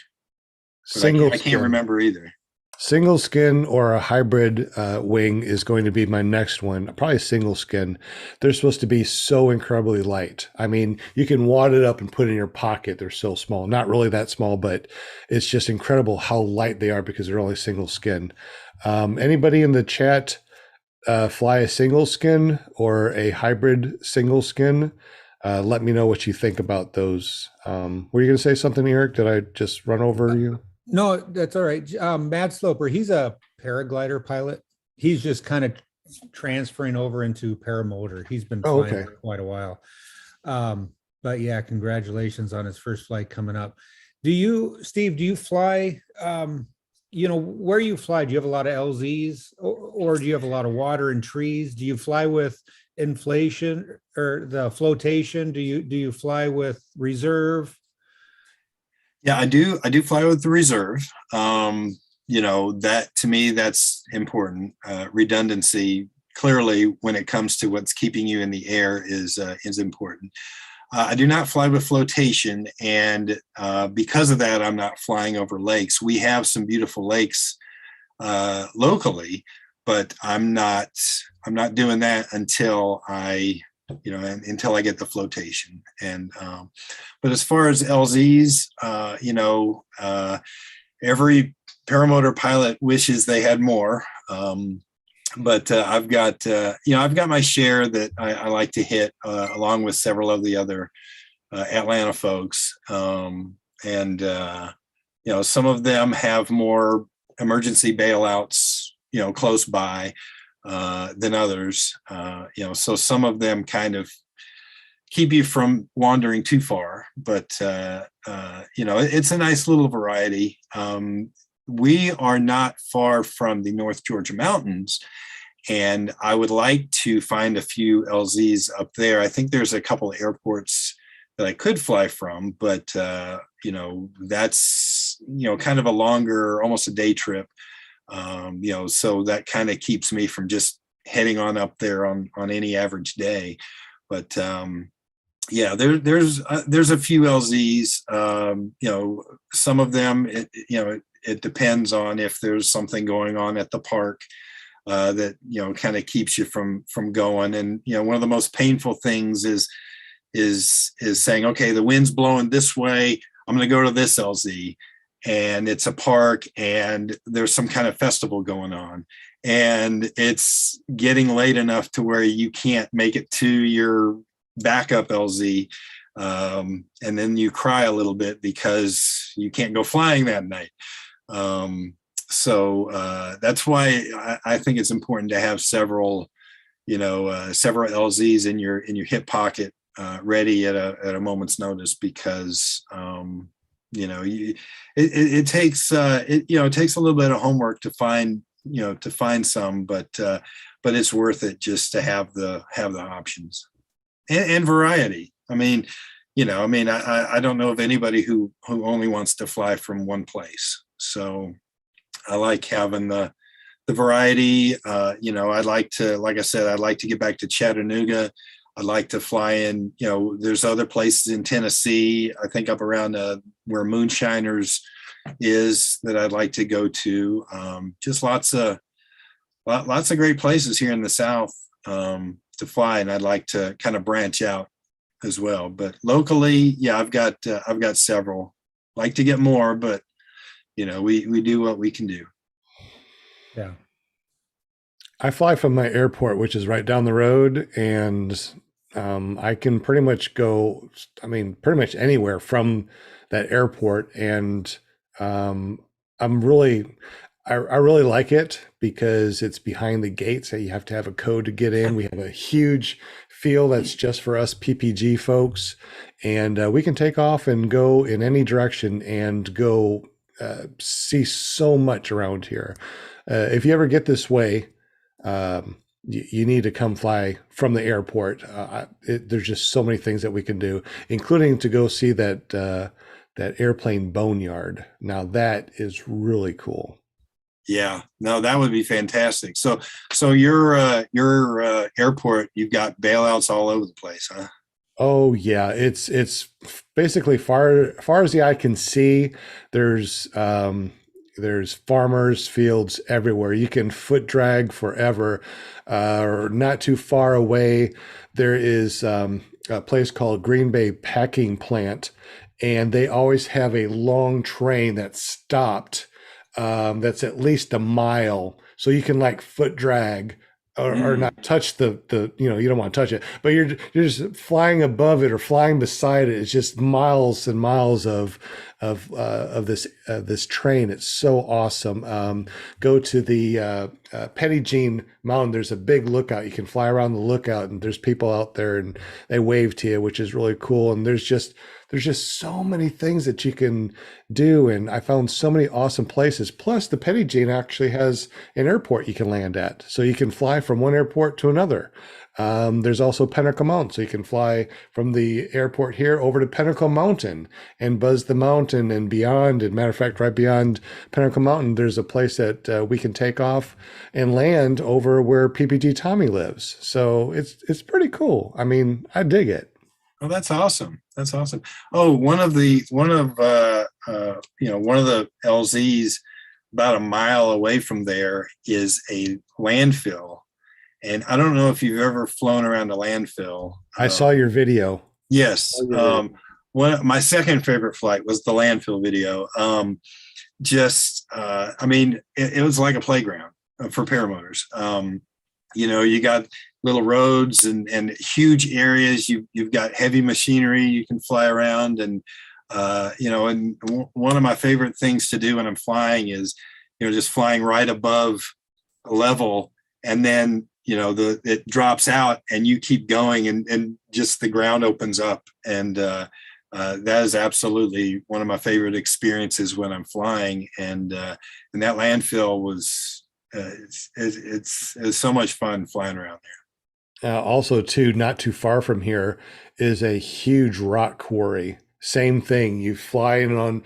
I can't remember either. Single skin or a hybrid wing is going to be my next one. Probably single skin. They're supposed to be so incredibly light. I mean, you can wad it up and put it in your pocket. They're so small. Not really that small, but it's just incredible how light they are because they're only single skin. Anybody in the chat fly a single skin or a hybrid single skin? let me know what you think about those. Were you going to say something, Eric? Did I just run over you? No, that's all right. Matt Sloper, he's a paraglider pilot. He's just kind of transferring over into paramotor. He's been Oh, flying okay. for quite a while. But yeah, congratulations on his first flight coming up. Steve, do you fly, where you fly? Do you have a lot of LZs or do you have a lot of water and trees? Do you fly with inflation or the flotation? Do you fly with reserve? Yeah, I do. I do fly with the reserve. That to me, that's important. Redundancy, clearly, when it comes to what's keeping you in the air, is important. I do not fly with flotation, and because of that, I'm not flying over lakes. We have some beautiful lakes locally, but I'm not doing that until until I get the flotation. And but as far as LZs, every paramotor pilot wishes they had more. But I've got my share that I like to hit along with several of the other Atlanta folks. Some of them have more emergency bailouts, close by than others. So some of them kind of keep you from wandering too far, but it's a nice little variety. We are not far from the North Georgia mountains, and I would like to find a few LZs up there. I think there's a couple of airports that I could fly from, but that's kind of a longer, almost a day trip. So that kind of keeps me from just heading on up there on any average day. But there's a few LZs. Some of them, it depends on if there's something going on at the park that kind of keeps you from going. And one of the most painful things is saying, okay, the wind's blowing this way, I'm going to go to this LZ, and it's a park and there's some kind of festival going on, and it's getting late enough to where you can't make it to your backup LZ. And then you cry a little bit because you can't go flying that night. So that's why I think it's important to have several LZs in your hip pocket, ready at a moment's notice, because it takes it takes a little bit of homework to find some, but it's worth it just to have the options and variety. I don't know of anybody who only wants to fly from one place. So I like having the variety. I'd like to, like I said, I'd like to get back to Chattanooga. I'd like to fly in, there's other places in Tennessee, I think up around where Moonshiners is, that I'd like to go to. Just lots of great places here in the South to fly. And I'd like to kind of branch out as well. But locally, yeah, I've got several. Like to get more, but we do what we can do. Yeah. I fly from my airport, which is right down the road, and I can pretty much go, pretty much anywhere from that airport. And I really like it because it's behind the gates that you have to have a code to get in. We have a huge field that's just for us PPG folks, and we can take off and go in any direction and go see so much around here. If you ever get this way, you need to come fly from the airport. There's just so many things that we can do, including to go see that airplane boneyard. Now that is really cool. Yeah, no, that would be fantastic. So your airport, you've got bailouts all over the place, huh? Oh yeah, it's basically far as the eye can see. There's farmers fields everywhere. You can foot drag forever. Or not too far away, there is a place called Green Bay Packing Plant, and they always have a long train that's stopped. That's at least a mile, so you can like foot drag or not touch the you don't want to touch it, but you're just flying above it or flying beside it. It's just miles and miles of this train. It's so awesome. Go to the Petit Mountain. There's a big lookout. You can fly around the lookout, and there's people out there, and they wave to you, which is really cool. And there's just so many things that you can do, and I found so many awesome places. Plus, the Petit actually has an airport you can land at, so you can fly from one airport to another. There's also Pinnacle Mountain, so you can fly from the airport here over to Pinnacle Mountain and buzz the mountain and beyond. And matter of fact, right beyond Pinnacle Mountain, there's a place that we can take off and land over where PPG Tommy lives. So it's pretty cool. I mean, I dig it. Oh, that's awesome. That's awesome. Oh, one of the LZs about a mile away from there is a landfill. And I don't know if you've ever flown around a landfill. I saw your video. Yes. My second favorite flight was the landfill video. I mean, it was like a playground for paramotors. You got little roads and huge areas. You've got heavy machinery you can fly around. And, and one of my favorite things to do when I'm flying is, just flying right above level, and then it drops out and you keep going and just the ground opens up. And that is absolutely one of my favorite experiences when I'm flying. And that landfill was, it's so much fun flying around there. Also, too, not too far from here is a huge rock quarry. Same thing. You fly in on,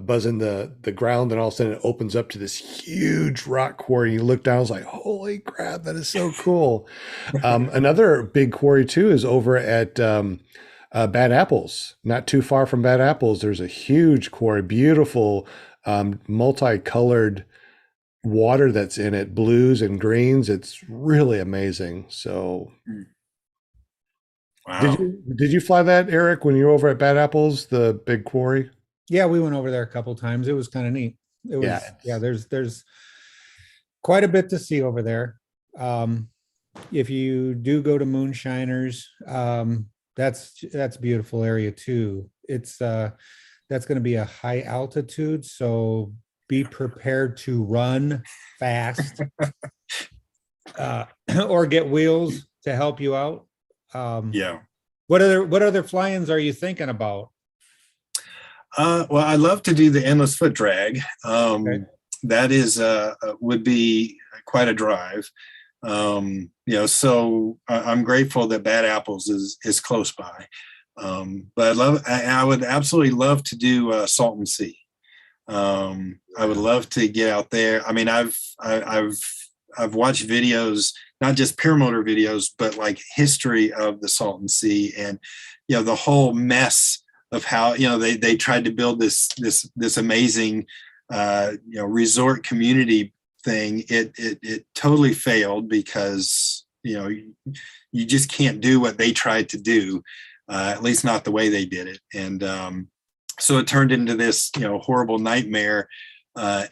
buzzing the ground, and all of a sudden it opens up to this huge rock quarry. You look down, it's like, holy crap, that is so cool. Another big quarry too is over at Bad Apples. Not too far from Bad Apples, there's a huge quarry, beautiful, multicolored water that's in it, blues and greens. It's really amazing. So. Wow. Did you fly that, Eric, when you were over at Bad Apples, the big quarry? Yeah, we went over there a couple times. It was kind of neat. It was, there's quite a bit to see over there. If you do go to Moonshiners, that's a beautiful area too. It's that's going to be a high altitude, so be prepared to run fast or get wheels to help you out. What other fly-ins are you thinking about? Well, I love to do the endless foot drag. Okay. That is would be quite a drive. So I'm grateful that Bad Apples is close by. But I would absolutely love to do Salton Sea. I would love to get out there. I mean, I've watched videos, not just paramotor videos, but like history of the Salton Sea, and the whole mess of how they tried to build this amazing resort community thing. It totally failed because you just can't do what they tried to do, at least not the way they did it. And so it turned into this horrible nightmare.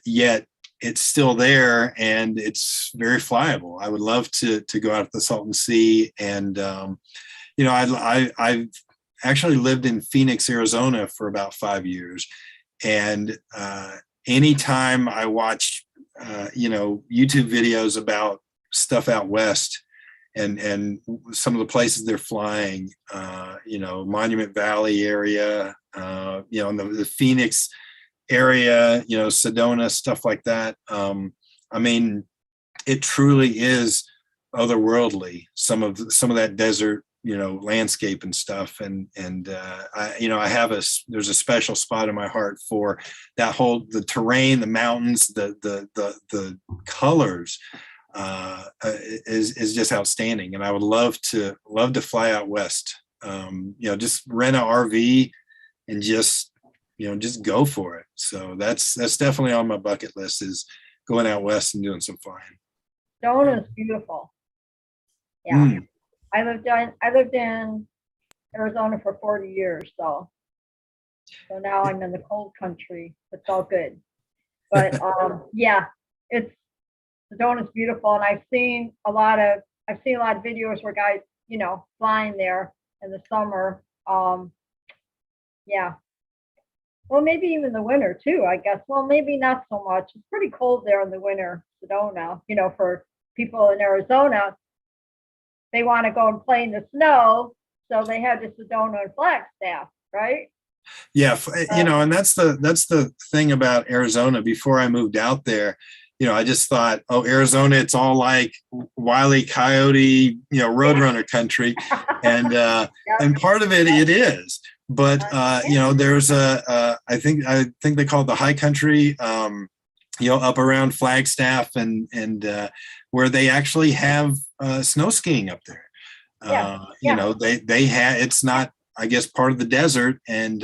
Yet it's still there, and it's very flyable. I would love to go out to the Salton Sea, and I've actually lived in Phoenix, Arizona for about 5 years, and anytime I watch YouTube videos about stuff out west and some of the places they're flying, Monument Valley area, in the Phoenix area, Sedona, stuff like that. I mean, it truly is otherworldly. Some of that desert, landscape and stuff. And I have there's a special spot in my heart for that the terrain, the mountains, the colors, is just outstanding. And I would love to fly out west, just rent an RV and just go for it. So that's definitely on my bucket list, is going out west and doing some flying. Sedona is beautiful. Yeah. I lived in Arizona for 40 years, so now I'm in the cold country. It's all good. But yeah, it's Sedona's beautiful, and I've seen a lot of videos where guys, flying there in the summer. Yeah. Well, maybe even the winter too, I guess. Well, maybe not so much. It's pretty cold there in the winter, Sedona. For people in Arizona, they want to go and play in the snow, so they have the Sedona and Flagstaff, right? Yeah, and that's the thing about Arizona. Before I moved out there, I just thought, oh, Arizona, it's all like Wile E. Coyote, Roadrunner country, and and part of it is. But there's I think they call it the high country, up around Flagstaff and where they actually have snow skiing up there. They have, it's not, I guess, part of the desert, and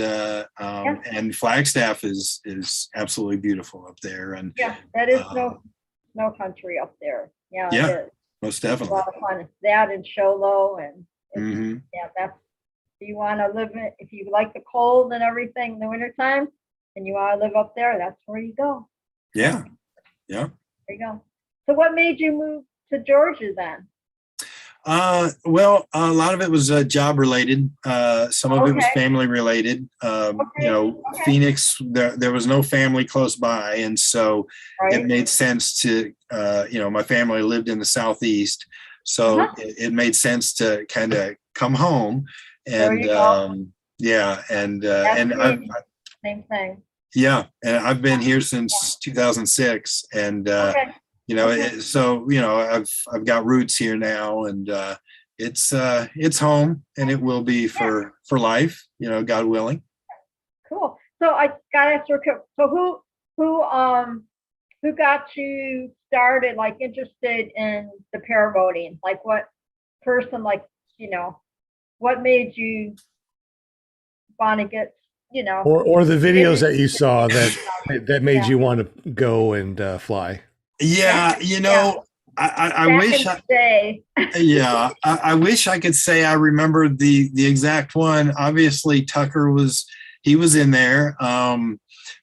Flagstaff is absolutely beautiful up there. And that is snow country up there. Yeah, it is. Most It's definitely. a lot of fun. It's that and Sholo, and Mm-hmm. that's. You want to live in, if you like the cold and everything in the wintertime, and you want to live up there, that's where you go. Yeah. There you go. So what made you move to Georgia then? Well, a lot of it was job related. Some of it was family related. Phoenix, there was no family close by. And so it made sense to, my family lived in the Southeast. So it made sense to kind of come home. And and same thing. Yeah, and I've been here since 2006, and I've got roots here now, and it's home, and it will be for life, God willing. Cool. So I got to ask you, so who got you started, like interested in the paraboating? Like what person, what made you want to get, or the videos that you saw that made you want to go and fly? Yeah, I wish I wish I could say I remembered the exact one. Obviously Tucker was in there.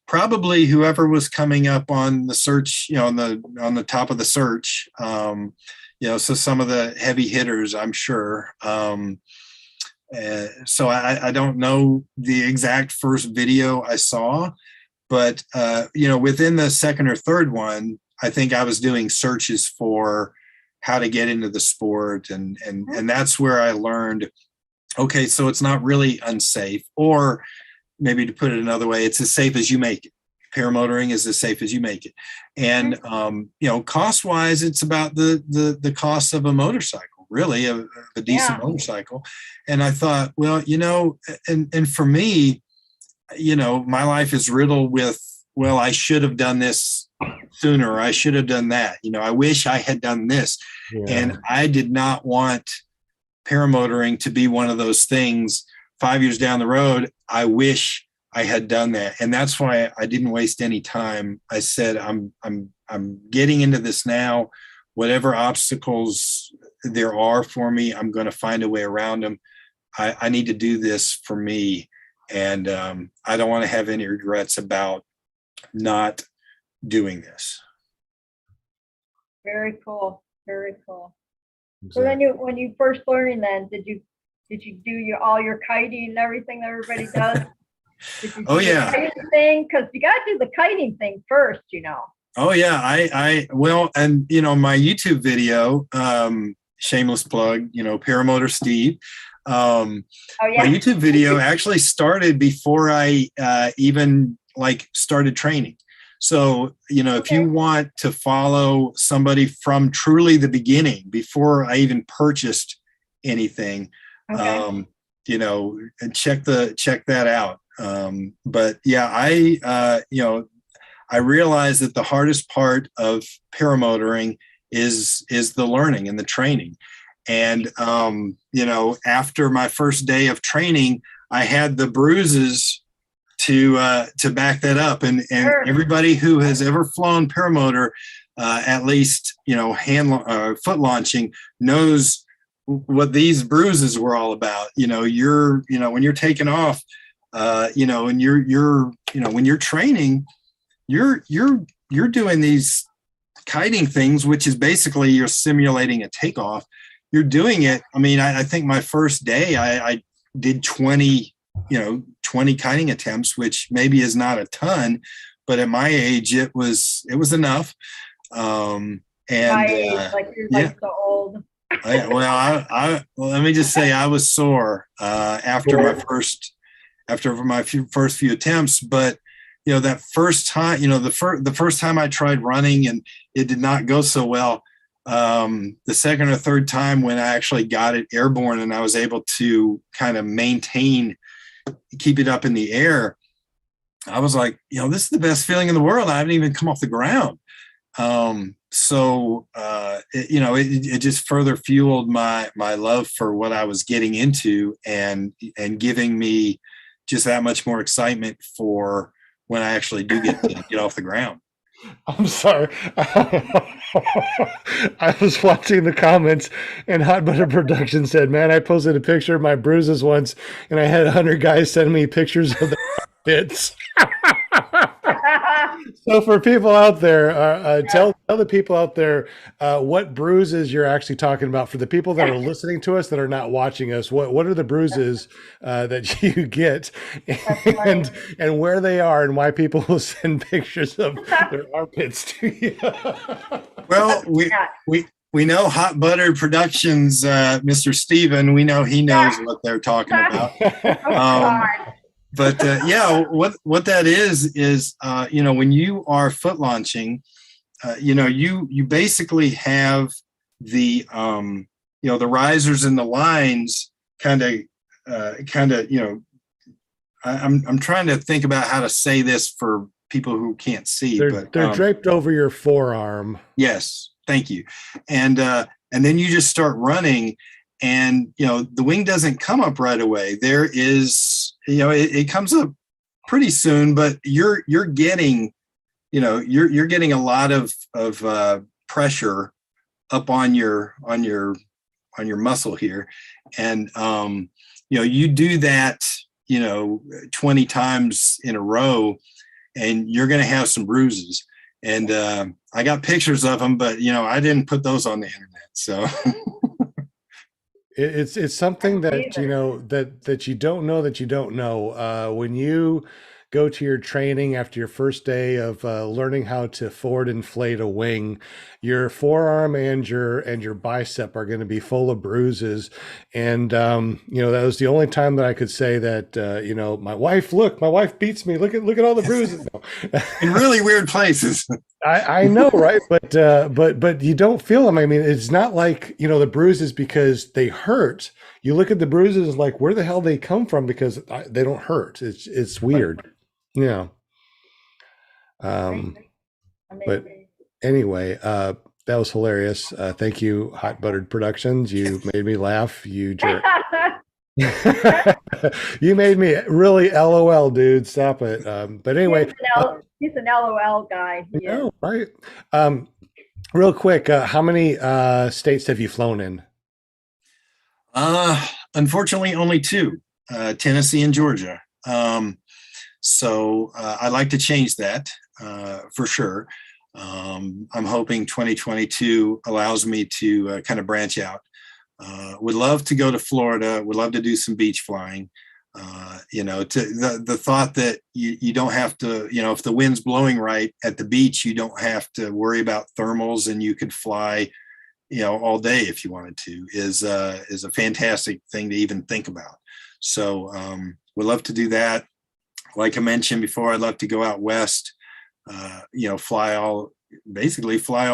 Probably whoever was coming up on the search, on the top of the search. So some of the heavy hitters, I'm sure. So I don't know the exact first video I saw, but within the second or third one, I think I was doing searches for how to get into the sport, and that's where I learned, okay, so it's not really unsafe, or maybe to put it another way, it's as safe as you make it. Paramotoring is as safe as you make it. And cost wise, it's about the cost of a motorcycle, really, a decent motorcycle. And I thought, well, and for me, my life is riddled with, well, I should have done this sooner, or I should have done that. I wish I had done this. Yeah. And I did not want paramotoring to be one of those things 5 years down the road. I wish I had done that. And that's why I didn't waste any time. I said, I'm getting into this now. Whatever obstacles there are for me, I'm going to find a way around them. I need to do this for me. And I don't want to have any regrets about not doing this. Very cool. Very cool. Exactly. So then when you first learning, then did you do all your kiting and everything that everybody does? Did you do the kiting thing? Because you got to do the kiting thing first, Oh yeah, I and my YouTube video, shameless plug, Paramotor Steve. My YouTube video actually started before I even started training. So, if you want to follow somebody from truly the beginning, before I even purchased anything, and check that out. But yeah, I realized that the hardest part of paramotoring is the learning and the training. And, after my first day of training, I had the bruises to back that up. And everybody who has ever flown paramotor, at least, foot launching, knows what these bruises were all about. When you're taking off, and when you're training, you're doing these kiting things, which is basically you're simulating a takeoff. You're doing it. I mean, I think my first day I did 20 kiting attempts, which maybe is not a ton, but at my age, it was enough. And like so old. well, let me just say I was sore after my first few attempts, but that first time, the first time I tried running and it did not go so well. The second or third time when I actually got it airborne and I was able to kind of keep it up in the air, I was like, this is the best feeling in the world. I haven't even come off the ground. It just further fueled my love for what I was getting into and giving me just that much more excitement for when I actually do get to get off the ground. I'm sorry. I was watching the comments and Hot Butter Production said, man, I posted a picture of my bruises once and I had 100 guys send me pictures of the bits. So for people out there, tell the people out there what bruises you're actually talking about. For the people that are listening to us that are not watching us, what are the bruises that you get, and where they are, and why people will send pictures of their armpits to you? Well, we know Hot Butter Productions, Mr. Steven. We know he knows what they're talking about. But what that is when you are foot launching, you basically have the the risers and the lines kind of I'm trying to think about how to say this for people who can't see. They're draped over your forearm. Yes, thank you. And then you just start running. And, the wing doesn't come up right away. There is, it comes up pretty soon, but you're getting, you're getting a lot of pressure up on your muscle here. And, you do that, 20 times in a row and you're going to have some bruises. And I got pictures of them, but, I didn't put those on the internet. So. It's something that that you don't know when you go to your training after your first day of learning how to forward inflate a wing. Your forearm and your bicep are going to be full of bruises, and that was the only time that I could say that my wife beats me. Look at all the bruises in really weird places. I know, right? But you don't feel them. I mean, it's not like, the bruises because they hurt. You look at the bruises like, where the hell they come from? Because they don't hurt. It's weird. Yeah. But anyway, that was hilarious. Thank you, Hot Buttered Productions. You made me laugh. You jerk. You made me really LOL, dude. Stop it. But anyway, he's an LOL guy. Yeah, right. Real quick, how many states have you flown in? Unfortunately, only two, Tennessee and Georgia. So I'd like to change that for sure. I'm hoping 2022 allows me to kind of branch out. Would love to go to Florida. Would love to do some beach flying. The thought that you don't have to, if the wind's blowing right at the beach, you don't have to worry about thermals and you could fly, all day if you wanted to, is a fantastic thing to even think about. So would love to do that. Like I mentioned before, I'd love to go out west, fly all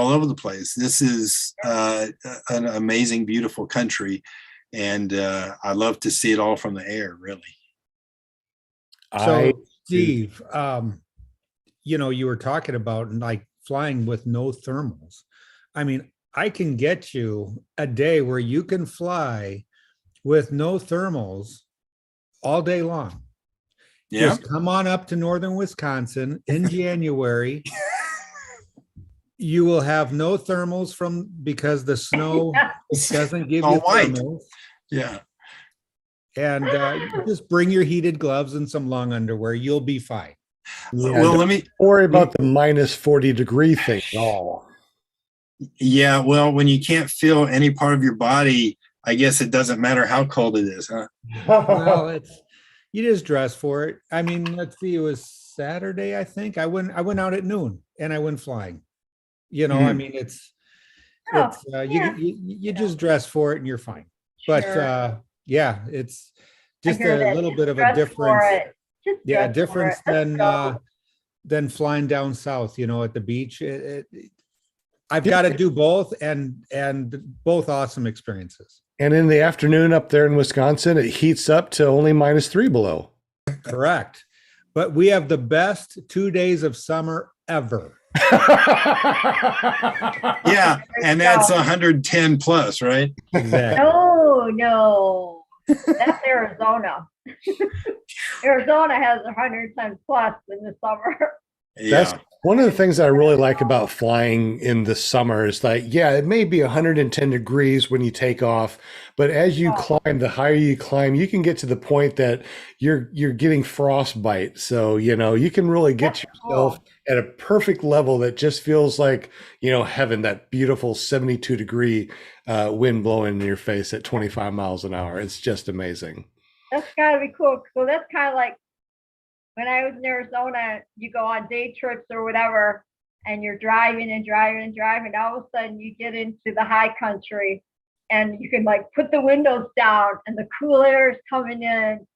over the place. This is an amazing, beautiful country. And I love to see it all from the air, really. So, Steve, you were talking about like flying with no thermals. I mean, I can get you a day where you can fly with no thermals all day long. Yeah. Just come on up to northern Wisconsin in January. You will have no thermals because the snow doesn't give you thermals. Yeah. And just bring your heated gloves and some long underwear. You'll be fine. Yeah, well, let me worry about the minus 40 degree thing at all. Yeah, well, when you can't feel any part of your body, I guess it doesn't matter how cold it is, huh? Well, you just dress for it. I mean, let's see, it was Saturday, I think. I went out at noon and I went flying. I Hmm. mean, it's Oh, you yeah, you just dress for it and you're fine. But sure. yeah, it's I just hear a that. little Just bit of a dress for difference. it. Just Yeah, dress for it. difference Let's go. than flying down south, at the beach. I've got to do both, and both awesome experiences. And in the afternoon up there in Wisconsin, it heats up to only -3 below. Correct. But we have the best 2 days of summer ever. Yeah, and that's go. 110 plus, right? Exactly. No. That's Arizona. Arizona has 110 plus in the summer. That's Yeah. one of the things that I really like about flying in the summer is like, yeah, it may be 110 degrees when you take off, but as you climb, the higher you climb, you can get to the point that you're getting frostbite. So, you can really get That's yourself cool. at a perfect level that just feels like, heaven, that beautiful 72-degree wind blowing in your face at 25 miles an hour. It's just amazing. That's gotta be cool. So that's kind of like when I was in Arizona, you go on day trips or whatever, and you're driving and driving and driving. All of a sudden, you get into the high country, and you can like put the windows down, and the cool air is coming in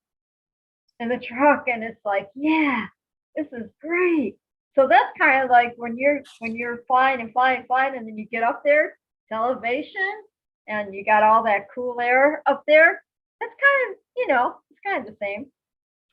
the truck, and it's like, yeah, this is great. So that's kind of like when you're flying and flying and flying, and then you get up there to elevation, and you got all that cool air up there. That's kind of, it's kind of the same,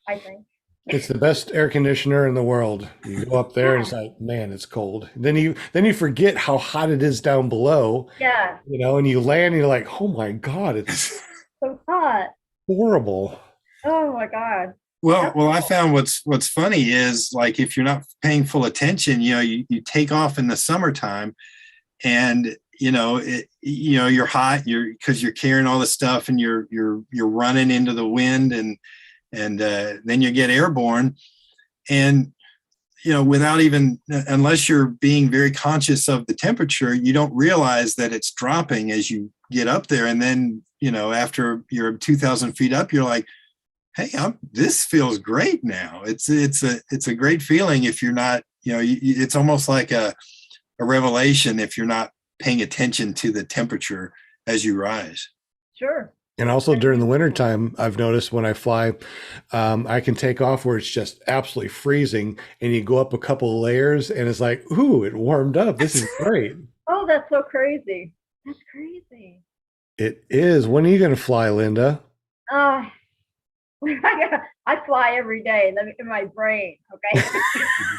I think. It's the best air conditioner in the world. You go up there and it's like, man, it's cold. Then you forget how hot it is down below, Yeah, and you land and you're like, oh my God, it's so hot. horrible. Oh my God. Well, I found what's funny is like if you're not paying full attention, you take off in the summertime, and you're hot, because you're carrying all the stuff, and you're running into the wind, and then you get airborne, and without even, unless you're being very conscious of the temperature, you don't realize that it's dropping as you get up there, and then after you're 2,000 feet up, you're like, hey, this feels great now. It's a great feeling if you're not, it's almost like a revelation if you're not paying attention to the temperature as you rise. Sure. And also during the wintertime, I've noticed when I fly, I can take off where it's just absolutely freezing, and you go up a couple of layers and it's like, ooh, it warmed up. This is great. Oh, that's so crazy. That's crazy. It is. When are you going to fly, Linda? Uh, I fly every day in my brain. Okay.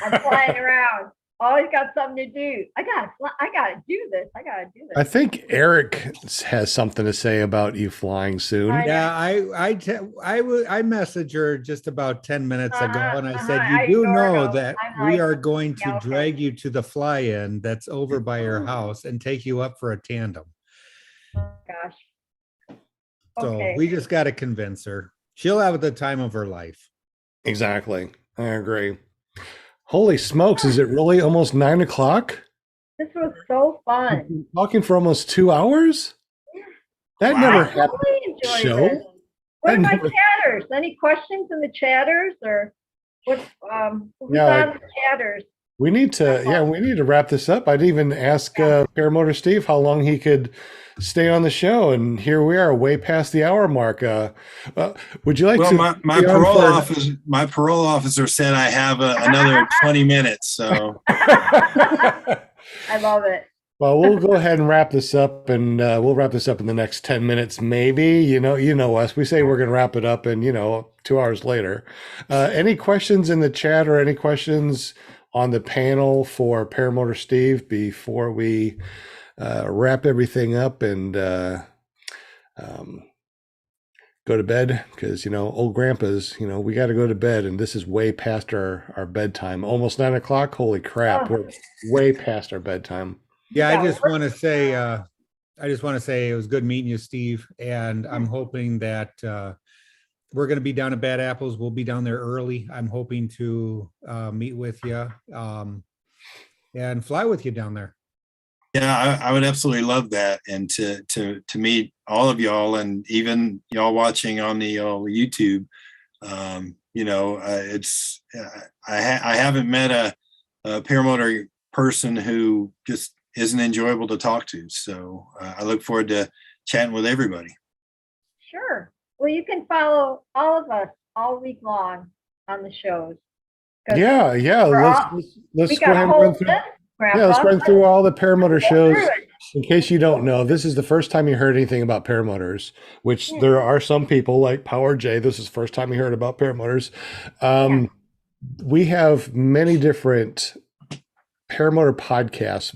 I'm flying around. Always got something to do. I gotta do this. I think Eric has something to say about you flying soon. Yeah, I messaged her just about 10 minutes ago, and I said, I you do ignore know them. that I'm we like, are going to yeah, okay. drag you to the fly-in that's over by your house and take you up for a tandem. Oh, gosh. So Okay. we just got to convince her. She'll have the time of her life. Exactly. I agree. Holy smokes. Is it really almost 9 o'clock? This was so fun. Talking for almost 2 hours? That never I happened. really enjoyed Show? this. What That are my never- chatters? Any questions in the chatters, or what's who's Yeah, on the chatters? we need to wrap this up. I'd even ask Paramotor Steve how long he could stay on the show, and here we are, way past the hour mark. Would you like to? My parole officer said I have another 20 minutes. So I love it. Well, we'll go ahead and wrap this up, and we'll wrap this up in the next 10 minutes, maybe. You know us. We say we're going to wrap it up, and 2 hours later. Any questions in the chat, or any questions on the panel for Paramotor Steve before we wrap everything up and go to bed? Because old grandpas, we got to go to bed, and this is way past our bedtime. Almost 9 o'clock. Holy crap, we're way past our bedtime. Yeah, I just want to say it was good meeting you, Steve, and I'm hoping that we're going to be down at Bad Apples. We'll be down there early. I'm hoping to meet with you and fly with you down there. Yeah, I would absolutely love that, and to meet all of y'all, and even y'all watching on the YouTube. It's I haven't met a paramotor person who just isn't enjoyable to talk to. So I look forward to chatting with everybody. Sure. Well, you can follow all of us all week long on the shows. Yeah. Let's We go got ahead a and whole run through. list, Yeah, let's Grandpa. run through all the paramotor Go shows. through it. In case you don't know, this is the first time you heard anything about paramotors, which Yeah. there are some people like Power J. This is the first time you heard about paramotors. We have many different paramotor podcasts,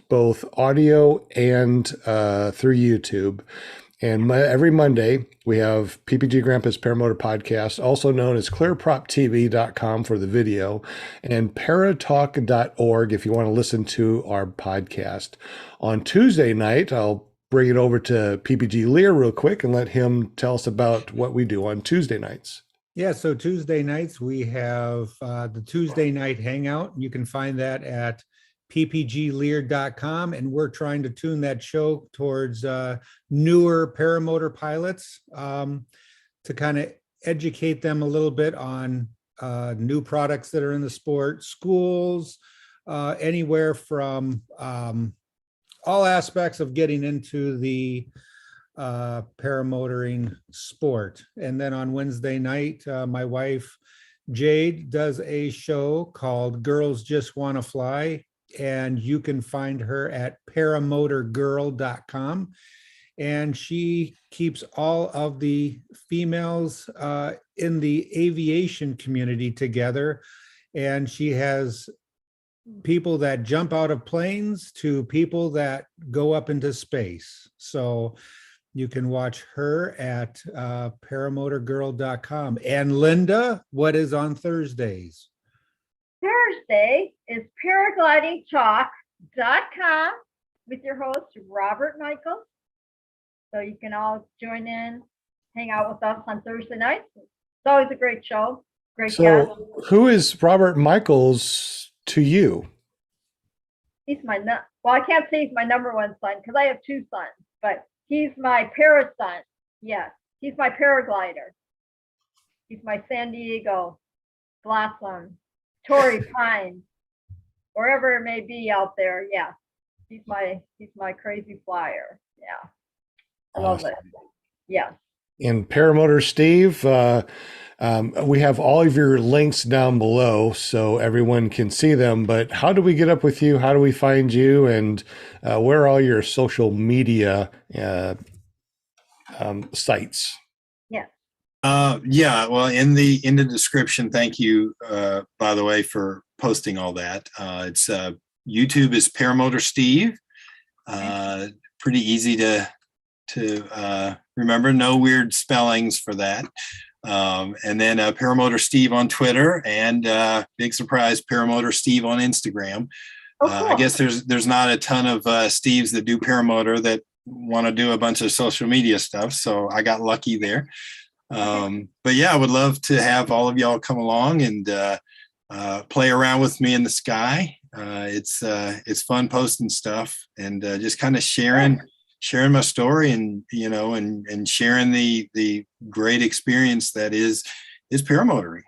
both audio and through YouTube. And every Monday, we have PPG Grandpa's Paramotor Podcast, also known as ClearPropTV.com for the video, and paratalk.org if you want to listen to our podcast. On Tuesday night, I'll bring it over to PPG Lear real quick and let him tell us about what we do on Tuesday nights. Yeah, so Tuesday nights, we have the Tuesday night hangout. You can find that at ppglear.com, and we're trying to tune that show towards newer paramotor pilots to kind of educate them a little bit on new products that are in the sport, schools, anywhere from all aspects of getting into the paramotoring sport. And then on Wednesday night, my wife Jade does a show called Girls Just Want to Fly, and you can find her at paramotorgirl.com. And she keeps all of the females in the aviation community together. And she has people that jump out of planes to people that go up into space. So you can watch her at paramotorgirl.com. And Linda, what is on Thursdays? Thursday is paraglidingtalk.com with your host, Robert Michaels. So you can all join in, hang out with us on Thursday nights. It's always a great show. Great guest. So who is Robert Michaels to you? He's I can't say he's my number one son because I have two sons, but he's my para son. Yes, he's my paraglider. He's my San Diego Blossom, Torrey Pines, wherever it may be out there. Yeah, he's my crazy flyer. Yeah, I love it. Yeah. And Paramotor Steve, we have all of your links down below so everyone can see them. But how do we get up with you? How do we find you? And where are all your social media sites? Yeah, well, in the description, thank you, by the way, for posting all that. It's YouTube is Paramotor Steve. Pretty easy to remember. No weird spellings for that. And then Paramotor Steve on Twitter, and big surprise, Paramotor Steve on Instagram. Oh, cool. I guess there's not a ton of Steves that do paramotor that want to do a bunch of social media stuff, so I got lucky there. But yeah, I would love to have all of y'all come along and play around with me in the sky. It's fun posting stuff and just kind of sharing my story, and and sharing the great experience that is paramotoring.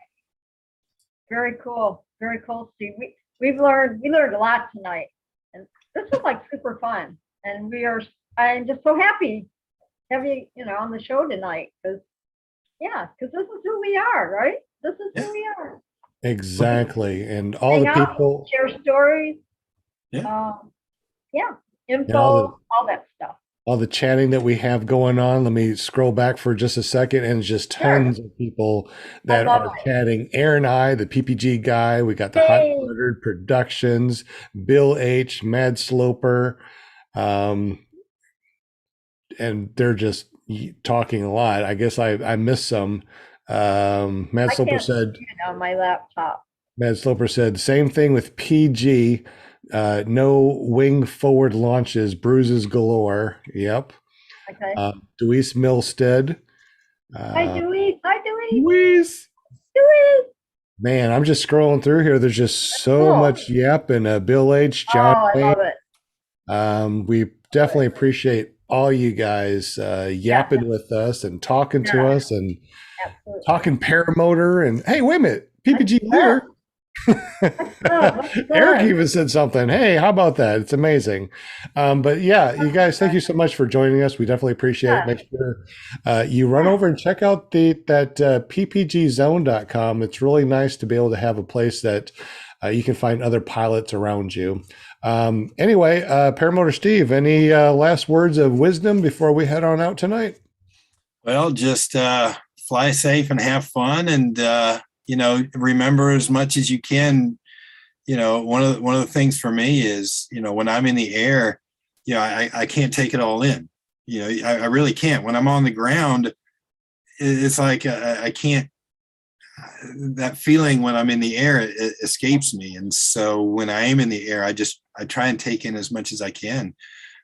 Very cool, Steve. We learned a lot tonight, and this was like super fun. And I'm just so happy having you on the show tonight because this is who we are, right? This is who we are. Exactly, and all Hang the out, people share stories. Info, all that stuff. All the chatting that we have going on. Let me scroll back for just a second, and just tons of people that are chatting. Aaron I, the PPG guy. We got the Hot Buttered Productions, Bill H, Mad Sloper, and they're just talking a lot. I guess I missed some. Mad Sloper said on my laptop. Mad Sloper said same thing with PG. No wing forward launches, bruises galore. Yep. Okay. Deweese Milstead. Hi, Deweese. Deweese. Man, I'm just scrolling through here. There's just so much yapping. Bill H, John. I love it. We definitely appreciate all you guys yapping with us and talking to Yeah. us and Absolutely. talking paramotor. And hey, wait a minute, PPG What's Lear. up? What's Eric good? even said something. Hey, how about that? It's amazing. But yeah, you guys, thank you so much for joining us. We definitely appreciate it. Yeah. Make sure you run over and check out that ppgzone.com. It's really nice to be able to have a place that you can find other pilots around you. Anyway, Paramotor Steve, any last words of wisdom before we head on out tonight? Well, just fly safe and have fun, and remember as much as you can. One of the things for me is, when I'm in the air, I can't take it all in. I really can't. When I'm on the ground, it's like I can't. That feeling when I'm in the air, it escapes me, and so when I am in the air, I try and take in as much as I can.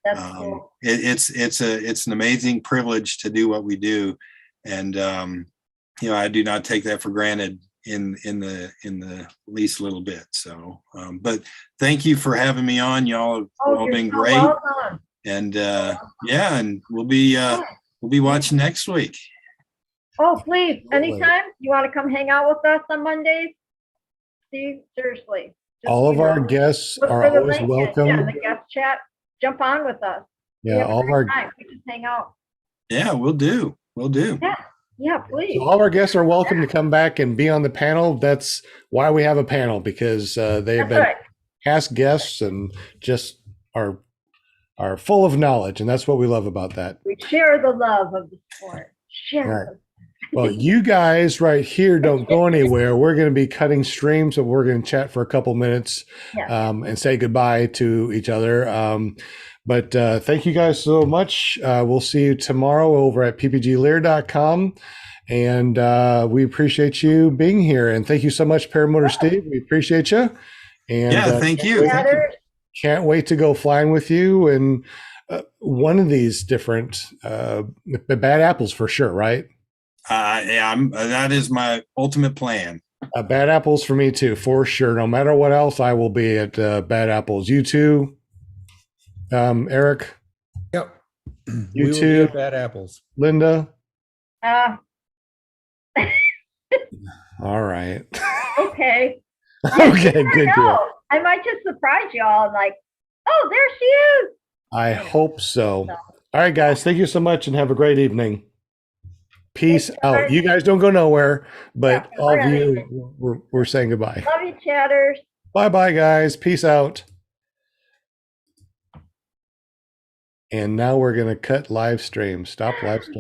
That's cool. It's an amazing privilege to do what we do, and I do not take that for granted in the least little bit. So, but thank you for having me on. Y'all have all You're been so great, welcome. and and we'll be watching next week. Oh, please, Absolutely. anytime you want to come hang out with us on Mondays, Steve, seriously. Just, All of our guests look are for the always link. welcome. Yeah, in the guest chat, jump on with us. We Yeah, have a all of great our time. We just hang out. Yeah, we'll do. Yeah, please. So all of our guests are welcome to come back and be on the panel. That's why we have a panel, because they have That's been right. past guests and just are full of knowledge, and that's what we love about that. We share the love of the sport. Share All right. the Well, you guys right here don't go anywhere. We're going to be cutting streams, so we're going to chat for a couple minutes Yeah. and say goodbye to each other. But thank you guys so much. We'll see you tomorrow over at ppglear.com. And we appreciate you being here. And thank you so much, Paramotor Steve. We appreciate you. And Thank you. can't wait to go flying with you. And one of these different bad apples for sure, right? That is my ultimate plan. Bad apples for me too, for sure. No matter what else, I will be at bad apples. You too, Eric. Yep. You We will be too, at Bad Apples. Linda. Uh, All right. okay. Okay, good deal. No, I might just surprise y'all. Like, oh, there she is. I hope so. No. All right, guys. Thank you so much, and have a great evening. Peace Thanks, out. guys. You guys don't go nowhere, but Yeah, all of we're you, we're saying goodbye. Love you, chatters. Bye, bye, guys. Peace out. And now we're gonna cut live stream. Stop live stream.